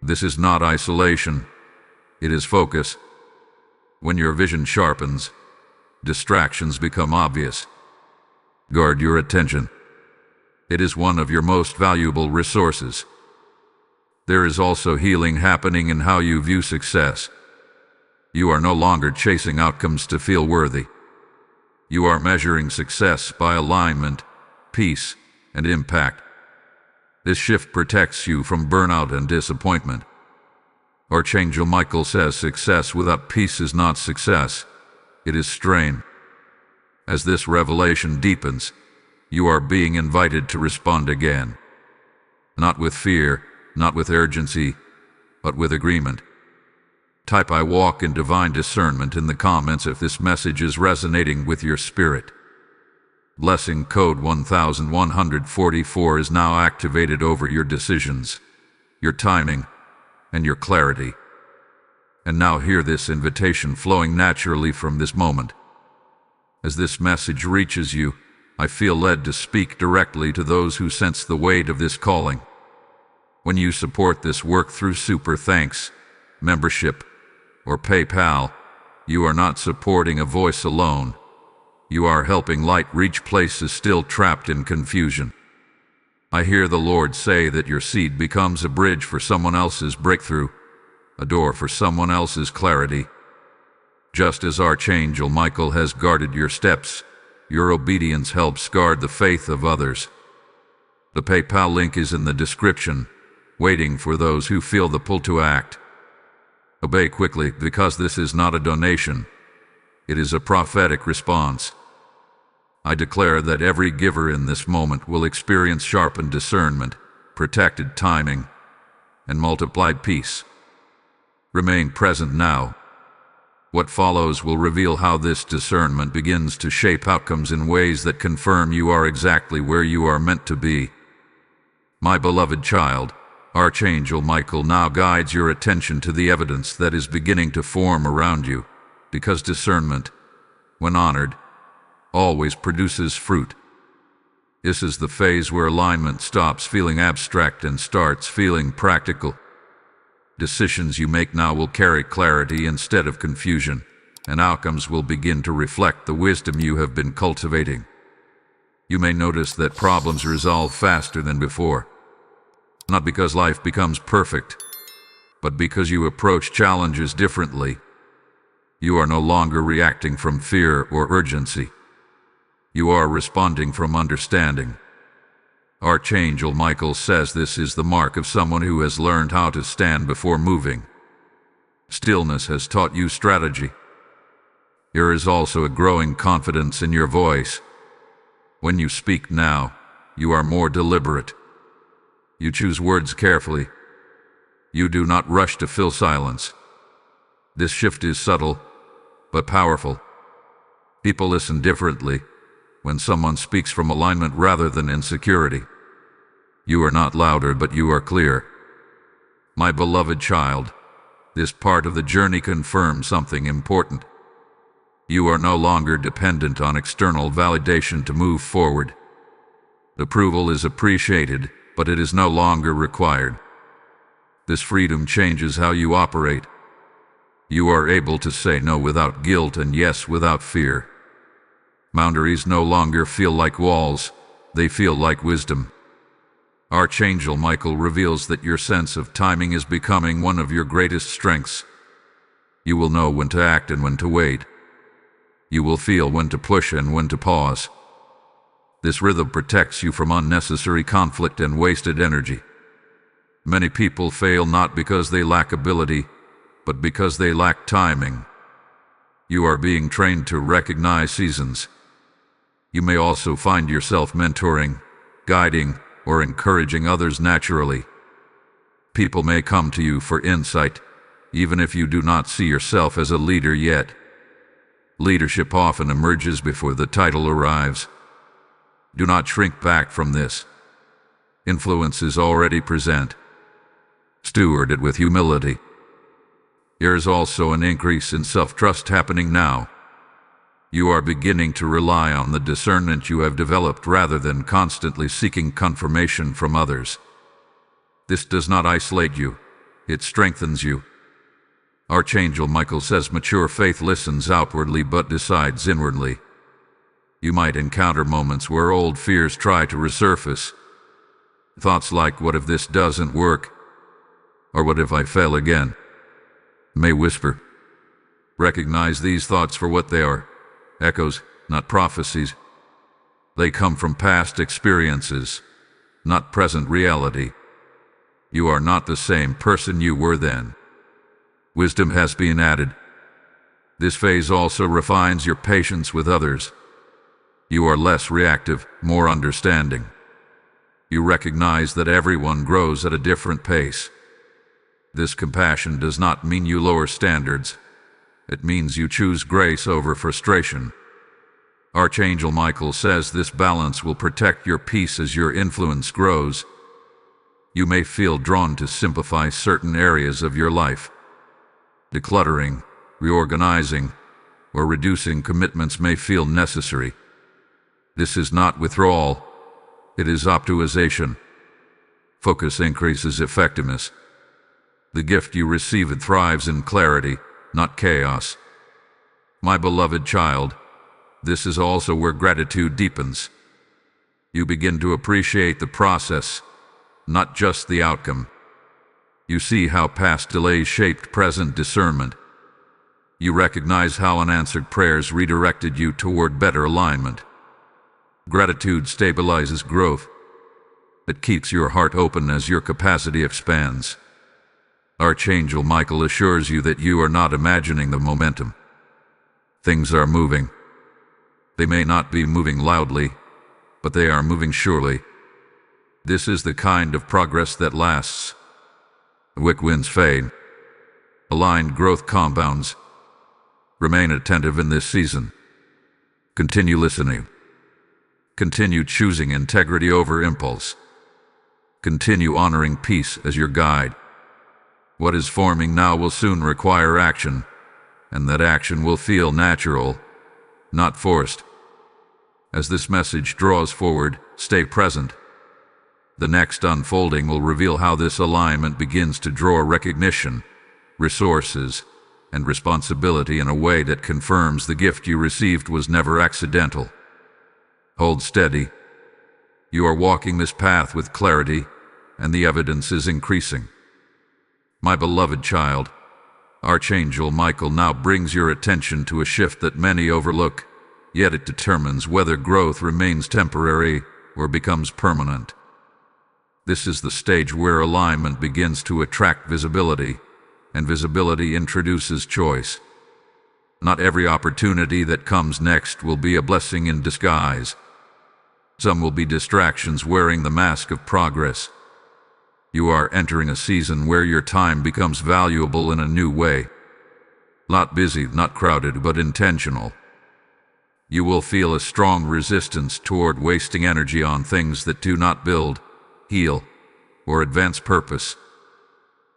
This is not isolation. It is focus. When your vision sharpens, distractions become obvious. Guard your attention. It is one of your most valuable resources. There is also healing happening in how you view success. You are no longer chasing outcomes to feel worthy. You are measuring success by alignment, peace, and impact. This shift protects you from burnout and disappointment. Archangel Michael says success without peace is not success. It is strain. As this revelation deepens, you are being invited to respond again. Not with fear, not with urgency, but with agreement. Type "I walk in divine discernment" in the comments if this message is resonating with your spirit. Blessing code 1144 is now activated over your decisions, your timing, and your clarity. And now hear this invitation flowing naturally from this moment. As this message reaches you, I feel led to speak directly to those who sense the weight of this calling. When you support this work through super thanks, membership, or PayPal, you are not supporting a voice alone. You are helping light reach places still trapped in confusion. I hear the Lord say that your seed becomes a bridge for someone else's breakthrough, a door for someone else's clarity. Just as Archangel Michael has guarded your steps, your obedience helps guard the faith of others. The PayPal link is in the description, waiting for those who feel the pull to act. Obey quickly, because this is not a donation. It is a prophetic response. I declare that every giver in this moment will experience sharpened discernment, protected timing, and multiplied peace. Remain present now. What follows will reveal how this discernment begins to shape outcomes in ways that confirm you are exactly where you are meant to be. My beloved child, Archangel Michael now guides your attention to the evidence that is beginning to form around you, because discernment, when honored, always produces fruit. This is the phase where alignment stops feeling abstract and starts feeling practical. Decisions you make now will carry clarity instead of confusion, and outcomes will begin to reflect the wisdom you have been cultivating. You may notice that problems resolve faster than before, not because life becomes perfect, but because you approach challenges differently. You are no longer reacting from fear or urgency. You are responding from understanding. Archangel Michael says this is the mark of someone who has learned how to stand before moving. Stillness has taught you strategy. There is also a growing confidence in your voice. When you speak now, you are more deliberate. You choose words carefully. You do not rush to fill silence. This shift is subtle, but powerful. People listen differently when someone speaks from alignment rather than insecurity. You are not louder, but you are clear. My beloved child, this part of the journey confirms something important. You are no longer dependent on external validation to move forward. Approval is appreciated, but it is no longer required. This freedom changes how you operate. You are able to say no without guilt and yes without fear. Boundaries no longer feel like walls, they feel like wisdom. Archangel Michael reveals that your sense of timing is becoming one of your greatest strengths. You will know when to act and when to wait. You will feel when to push and when to pause. This rhythm protects you from unnecessary conflict and wasted energy. Many people fail not because they lack ability, but because they lack timing. You are being trained to recognize seasons. You may also find yourself mentoring, guiding, or encouraging others naturally. People may come to you for insight, even if you do not see yourself as a leader yet. Leadership often emerges before the title arrives. Do not shrink back from this. Influence is already present. Steward it with humility. There is also an increase in self-trust happening now. You are beginning to rely on the discernment you have developed rather than constantly seeking confirmation from others. This does not isolate you, it strengthens you. Archangel Michael says mature faith listens outwardly but decides inwardly. You might encounter moments where old fears try to resurface. Thoughts like, what if this doesn't work? Or what if I fail again? May whisper. Recognize these thoughts for what they are. Echoes, not prophecies. They come from past experiences, not present reality. You are not the same person you were then. Wisdom has been added. This phase also refines your patience with others. You are less reactive, more understanding. You recognize that everyone grows at a different pace. This compassion does not mean you lower standards. It means you choose grace over frustration. Archangel Michael says this balance will protect your peace as your influence grows. You may feel drawn to simplify certain areas of your life. Decluttering, reorganizing, or reducing commitments may feel necessary. This is not withdrawal, it is optimization. Focus increases effectiveness. The gift you receive thrives in clarity, not chaos. My beloved child, this is also where gratitude deepens. You begin to appreciate the process, not just the outcome. You see how past delays shaped present discernment. You recognize how unanswered prayers redirected you toward better alignment. Gratitude stabilizes growth. It keeps your heart open as your capacity expands. Archangel Michael assures you that you are not imagining the momentum. Things are moving. They may not be moving loudly, but they are moving surely. This is the kind of progress that lasts. Quick wins fade. Aligned growth compounds. Remain attentive in this season. Continue listening. Continue choosing integrity over impulse. Continue honoring peace as your guide. What is forming now will soon require action, and that action will feel natural, not forced. As this message draws forward, stay present. The next unfolding will reveal how this alignment begins to draw recognition, resources, and responsibility in a way that confirms the gift you received was never accidental. Hold steady. You are walking this path with clarity, and the evidence is increasing. My beloved child, Archangel Michael now brings your attention to a shift that many overlook, yet it determines whether growth remains temporary or becomes permanent. This is the stage where alignment begins to attract visibility, and visibility introduces choice. Not every opportunity that comes next will be a blessing in disguise. Some will be distractions wearing the mask of progress. You are entering a season where your time becomes valuable in a new way. Not busy, not crowded, but intentional. You will feel a strong resistance toward wasting energy on things that do not build, heal, or advance purpose.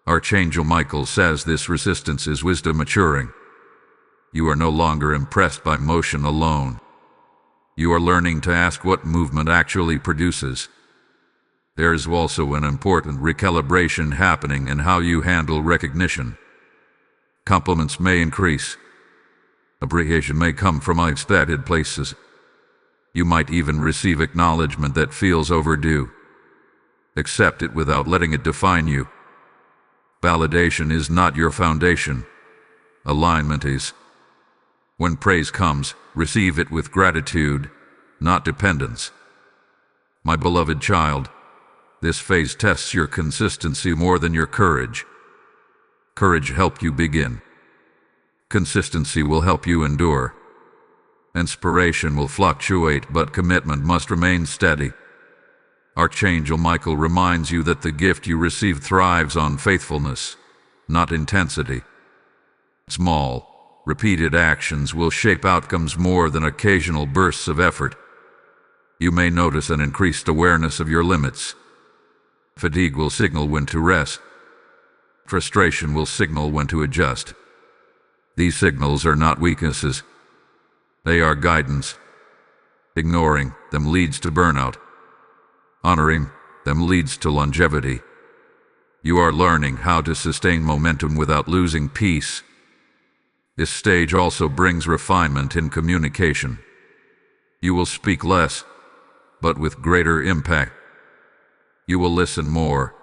Archangel Michael says this resistance is wisdom maturing. You are no longer impressed by motion alone. You are learning to ask what movement actually produces. There is also an important recalibration happening in how you handle recognition. Compliments may increase. Appreciation may come from unexpected places. You might even receive acknowledgement that feels overdue. Accept it without letting it define you. Validation is not your foundation. Alignment is. When praise comes, receive it with gratitude, not dependence. My beloved child, this phase tests your consistency more than your courage. Courage helps you begin. Consistency will help you endure. Inspiration will fluctuate, but commitment must remain steady. Archangel Michael reminds you that the gift you receive thrives on faithfulness, not intensity. Small, repeated actions will shape outcomes more than occasional bursts of effort. You may notice an increased awareness of your limits. Fatigue will signal when to rest. Frustration will signal when to adjust. These signals are not weaknesses. They are guidance. Ignoring them leads to burnout. Honoring them leads to longevity. You are learning how to sustain momentum without losing peace. This stage also brings refinement in communication. You will speak less, but with greater impact. You will listen more,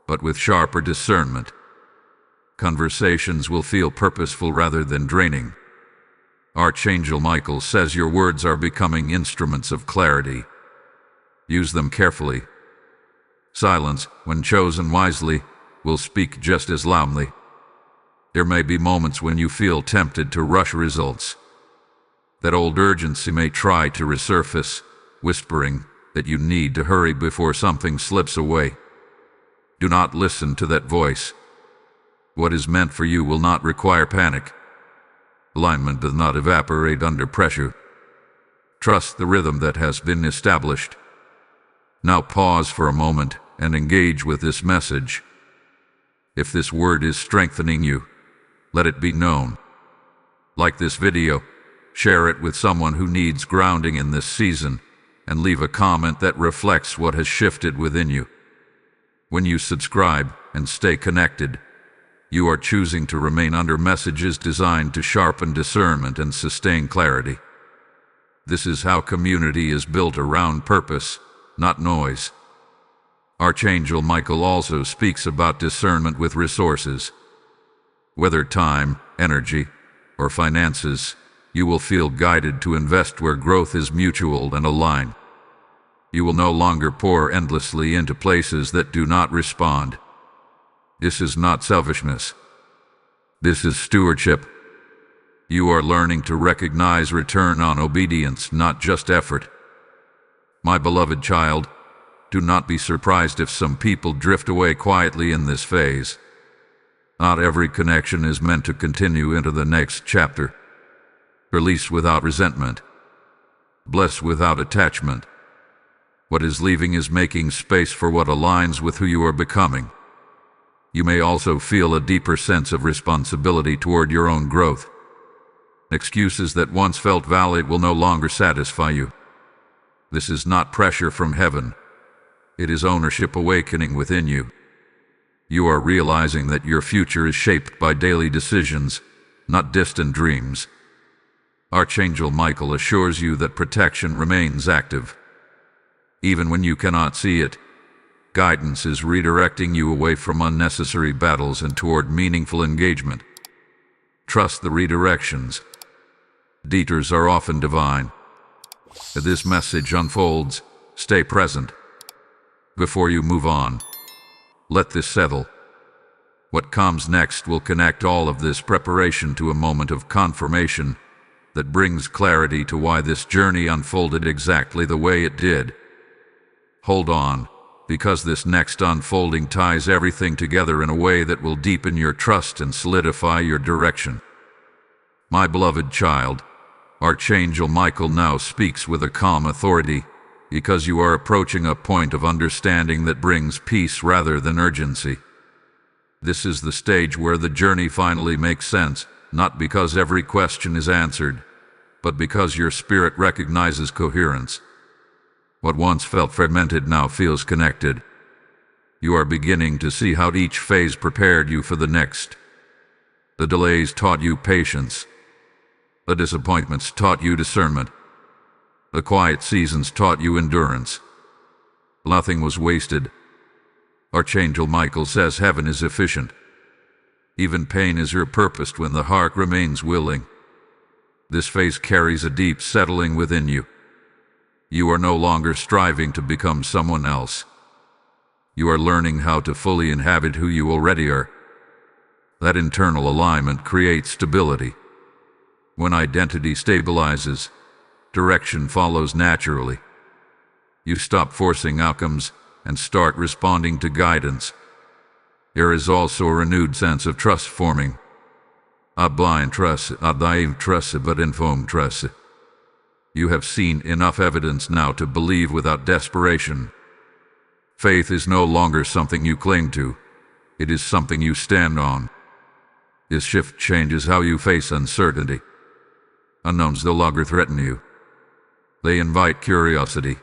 but with sharper discernment. Conversations will feel purposeful rather than draining. Archangel Michael says your words are becoming instruments of clarity. Use them carefully. Silence, when chosen wisely, will speak just as loudly. There may be moments when you feel tempted to rush results. That old urgency may try to resurface, whispering that you need to hurry before something slips away. Do not listen to that voice. What is meant for you will not require panic. Alignment does not evaporate under pressure. Trust the rhythm that has been established. Now pause for a moment and engage with this message. If this word is strengthening you, let it be known. Like this video, share it with someone who needs grounding in this season, and leave a comment that reflects what has shifted within you. When you subscribe and stay connected, you are choosing to remain under messages designed to sharpen discernment and sustain clarity. This is how community is built around purpose, not noise. Archangel Michael also speaks about discernment with resources. Whether time, energy, or finances, you will feel guided to invest where growth is mutual and aligned. You will no longer pour endlessly into places that do not respond. This is not selfishness. This is stewardship. You are learning to recognize return on obedience, not just effort. My beloved child, do not be surprised if some people drift away quietly in this phase. Not every connection is meant to continue into the next chapter. Release without resentment. Bless without attachment. What is leaving is making space for what aligns with who you are becoming. You may also feel a deeper sense of responsibility toward your own growth. Excuses that once felt valid will no longer satisfy you. This is not pressure from heaven. It is ownership awakening within you. You are realizing that your future is shaped by daily decisions, not distant dreams. Archangel Michael assures you that protection remains active. Even when you cannot see it, guidance is redirecting you away from unnecessary battles and toward meaningful engagement. Trust the redirections. Detours are often divine. As this message unfolds, stay present. Before you move on, let this settle. What comes next will connect all of this preparation to a moment of confirmation that brings clarity to why this journey unfolded exactly the way it did. Hold on, because this next unfolding ties everything together in a way that will deepen your trust and solidify your direction. My beloved child, Archangel Michael now speaks with a calm authority, because you are approaching a point of understanding that brings peace rather than urgency. This is the stage where the journey finally makes sense, not because every question is answered, but because your spirit recognizes coherence. What once felt fragmented now feels connected. You are beginning to see how each phase prepared you for the next. The delays taught you patience. The disappointments taught you discernment. The quiet seasons taught you endurance. Nothing was wasted. Archangel Michael says heaven is efficient. Even pain is repurposed when the heart remains willing. This phase carries a deep settling within you. You are no longer striving to become someone else. You are learning how to fully inhabit who you already are. That internal alignment creates stability. When identity stabilizes, direction follows naturally. You stop forcing outcomes and start responding to guidance. There is also a renewed sense of trust forming. A blind trust, a naive trust, but informed trust. You have seen enough evidence now to believe without desperation. Faith is no longer something you cling to. It is something you stand on. This shift changes how you face uncertainty. Unknowns no longer threaten you. They invite curiosity.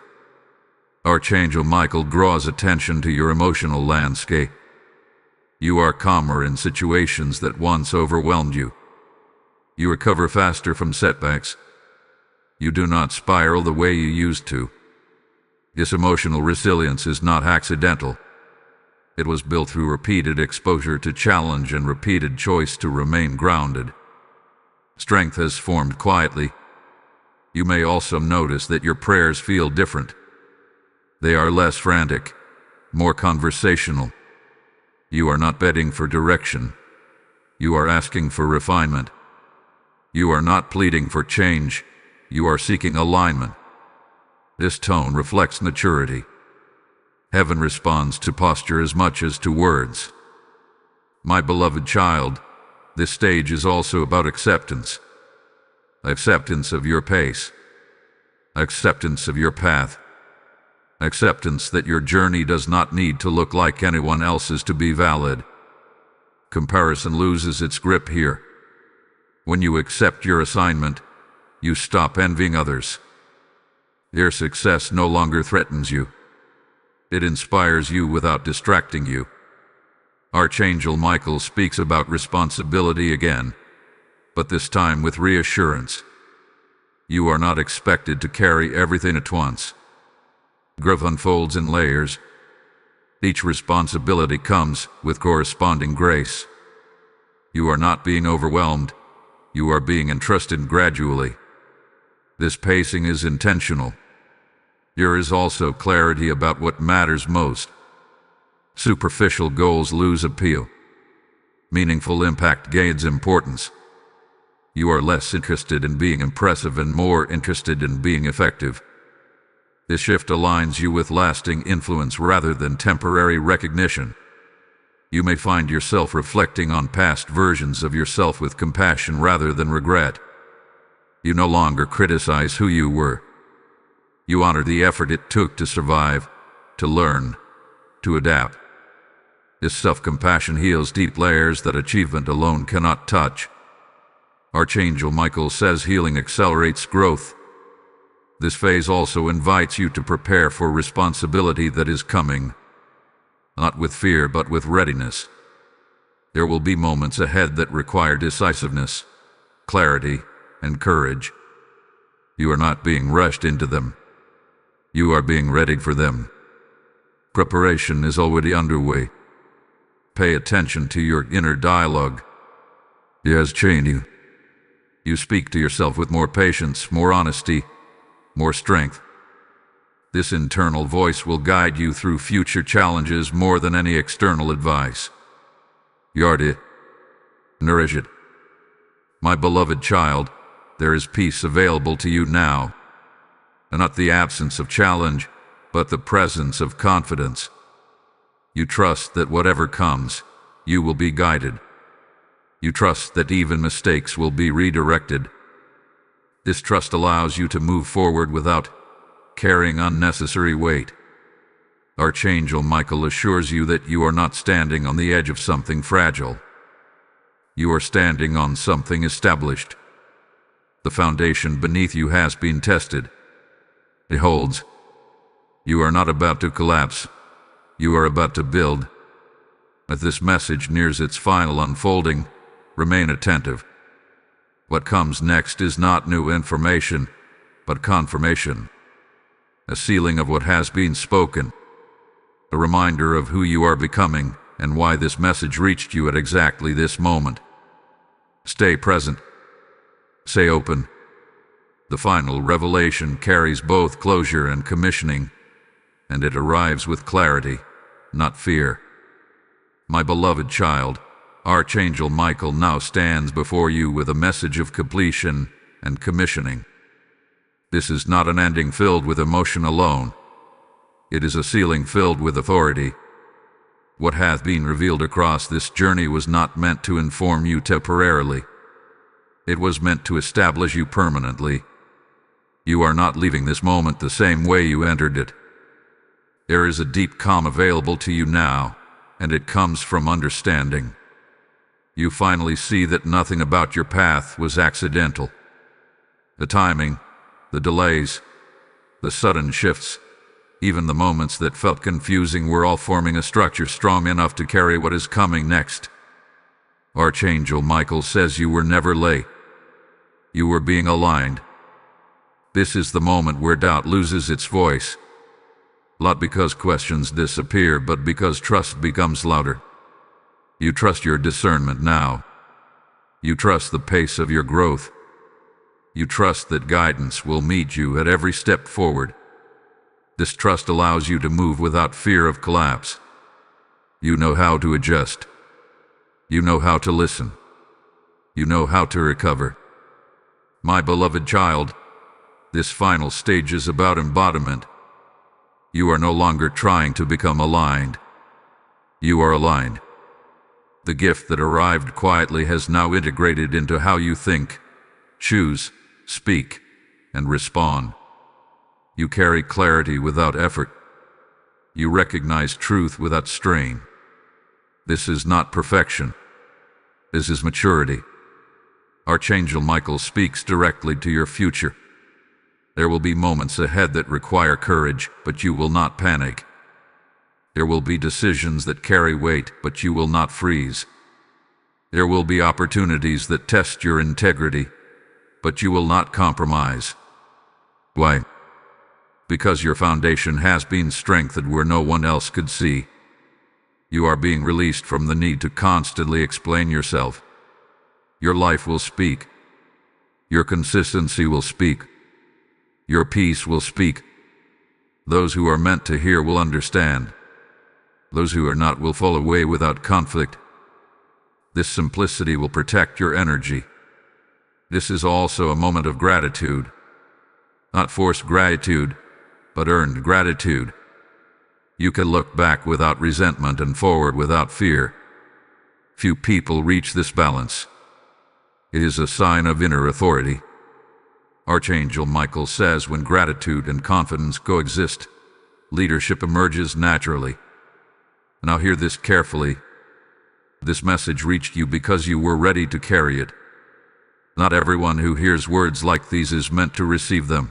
Archangel Michael draws attention to your emotional landscape. You are calmer in situations that once overwhelmed you. You recover faster from setbacks. You do not spiral the way you used to. This emotional resilience is not accidental. It was built through repeated exposure to challenge and repeated choice to remain grounded. Strength has formed quietly. You may also notice that your prayers feel different. They are less frantic, more conversational. You are not begging for direction. You are asking for refinement. You are not pleading for change. You are seeking alignment. This tone reflects maturity. Heaven responds to posture as much as to words. My beloved child, this stage is also about acceptance. Acceptance of your pace. Acceptance of your path. Acceptance that your journey does not need to look like anyone else's to be valid. Comparison loses its grip here. When you accept your assignment, you stop envying others. Their success no longer threatens you. It inspires you without distracting you. Archangel Michael speaks about responsibility again, but this time with reassurance. You are not expected to carry everything at once. Growth unfolds in layers. Each responsibility comes with corresponding grace. You are not being overwhelmed. You are being entrusted gradually. This pacing is intentional. There is also clarity about what matters most. Superficial goals lose appeal. Meaningful impact gains importance. You are less interested in being impressive and more interested in being effective. This shift aligns you with lasting influence rather than temporary recognition. You may find yourself reflecting on past versions of yourself with compassion rather than regret. You no longer criticize who you were. You honor the effort it took to survive, to learn, to adapt. This self-compassion heals deep layers that achievement alone cannot touch. Archangel Michael says healing accelerates growth. This phase also invites you to prepare for responsibility that is coming, not with fear but with readiness. There will be moments ahead that require decisiveness, clarity, and courage. You are not being rushed into them. You are being readied for them. Preparation is already underway. Pay attention to your inner dialogue. It has trained you. You speak to yourself with more patience, more honesty, more strength. This internal voice will guide you through future challenges more than any external advice. Guard it. Nourish it. My beloved child, there is peace available to you now. And not the absence of challenge, but the presence of confidence. You trust that whatever comes, you will be guided. You trust that even mistakes will be redirected. This trust allows you to move forward without carrying unnecessary weight. Archangel Michael assures you that you are not standing on the edge of something fragile. You are standing on something established. The foundation beneath you has been tested. It holds. You are not about to collapse. You are about to build. As this message nears its final unfolding, remain attentive. What comes next is not new information, but confirmation. A sealing of what has been spoken. A reminder of who you are becoming and why this message reached you at exactly this moment. Stay present. Stay open. The final revelation carries both closure and commissioning, and it arrives with clarity, not fear. My beloved child, Archangel Michael now stands before you with a message of completion and commissioning. This is not an ending filled with emotion alone. It is a sealing filled with authority. What hath been revealed across this journey was not meant to inform you temporarily. It was meant to establish you permanently. You are not leaving this moment the same way you entered it. There is a deep calm available to you now, and it comes from understanding. You finally see that nothing about your path was accidental. The timing, the delays, the sudden shifts, even the moments that felt confusing were all forming a structure strong enough to carry what is coming next. Archangel Michael says you were never late. You were being aligned. This is the moment where doubt loses its voice. Not because questions disappear, but because trust becomes louder. You trust your discernment now. You trust the pace of your growth. You trust that guidance will meet you at every step forward. This trust allows you to move without fear of collapse. You know how to adjust. You know how to listen. You know how to recover. My beloved child, this final stage is about embodiment. You are no longer trying to become aligned. You are aligned. The gift that arrived quietly has now integrated into how you think, choose, speak, and respond. You carry clarity without effort. You recognize truth without strain. This is not perfection. This is maturity. Archangel Michael speaks directly to your future. There will be moments ahead that require courage, but you will not panic. There will be decisions that carry weight, but you will not freeze. There will be opportunities that test your integrity, but you will not compromise. Why? Because your foundation has been strengthened where no one else could see. You are being released from the need to constantly explain yourself. Your life will speak. Your consistency will speak. Your peace will speak. Those who are meant to hear will understand. Those who are not will fall away without conflict. This simplicity will protect your energy. This is also a moment of gratitude. Not forced gratitude, but earned gratitude. You can look back without resentment and forward without fear. Few people reach this balance. It is a sign of inner authority. Archangel Michael says when gratitude and confidence coexist, leadership emerges naturally. Now hear this carefully. This message reached you because you were ready to carry it. Not everyone who hears words like these is meant to receive them.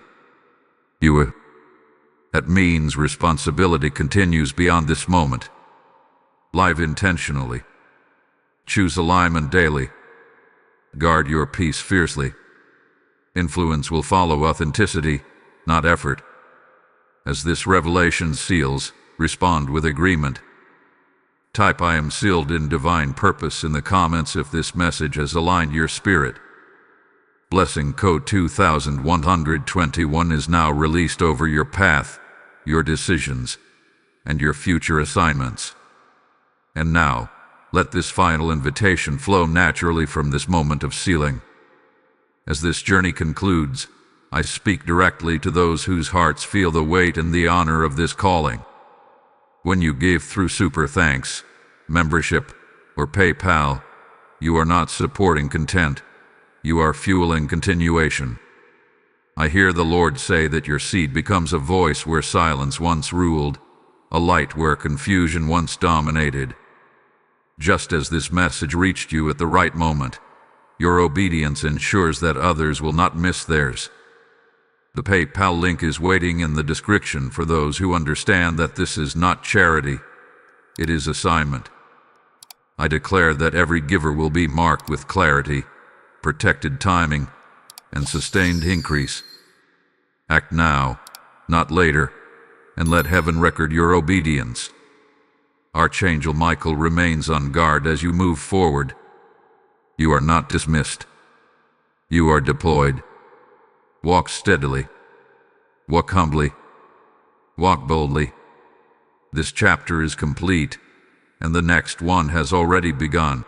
That means responsibility continues beyond this moment. Live intentionally. Choose alignment daily. Guard your peace fiercely. Influence will follow authenticity, not effort. As this revelation seals, respond with agreement. Type "I am sealed in divine purpose" in the comments if this message has aligned your spirit. Blessing code 2121 is now released over your path, your decisions, and your future assignments. And now, let this final invitation flow naturally from this moment of sealing. As this journey concludes, I speak directly to those whose hearts feel the weight and the honor of this calling. When you give through super thanks, membership, or PayPal, you are not supporting content. You are fueling continuation. I hear the Lord say that your seed becomes a voice where silence once ruled, a light where confusion once dominated. Just as this message reached you at the right moment, your obedience ensures that others will not miss theirs. The PayPal link is waiting in the description for those who understand that this is not charity, it is assignment. I declare that every giver will be marked with clarity, protected timing, and sustained increase. Act now, not later, and let heaven record your obedience. Archangel Michael remains on guard as you move forward. You are not dismissed. You are deployed. Walk steadily. Walk humbly. Walk boldly. This chapter is complete, and the next one has already begun.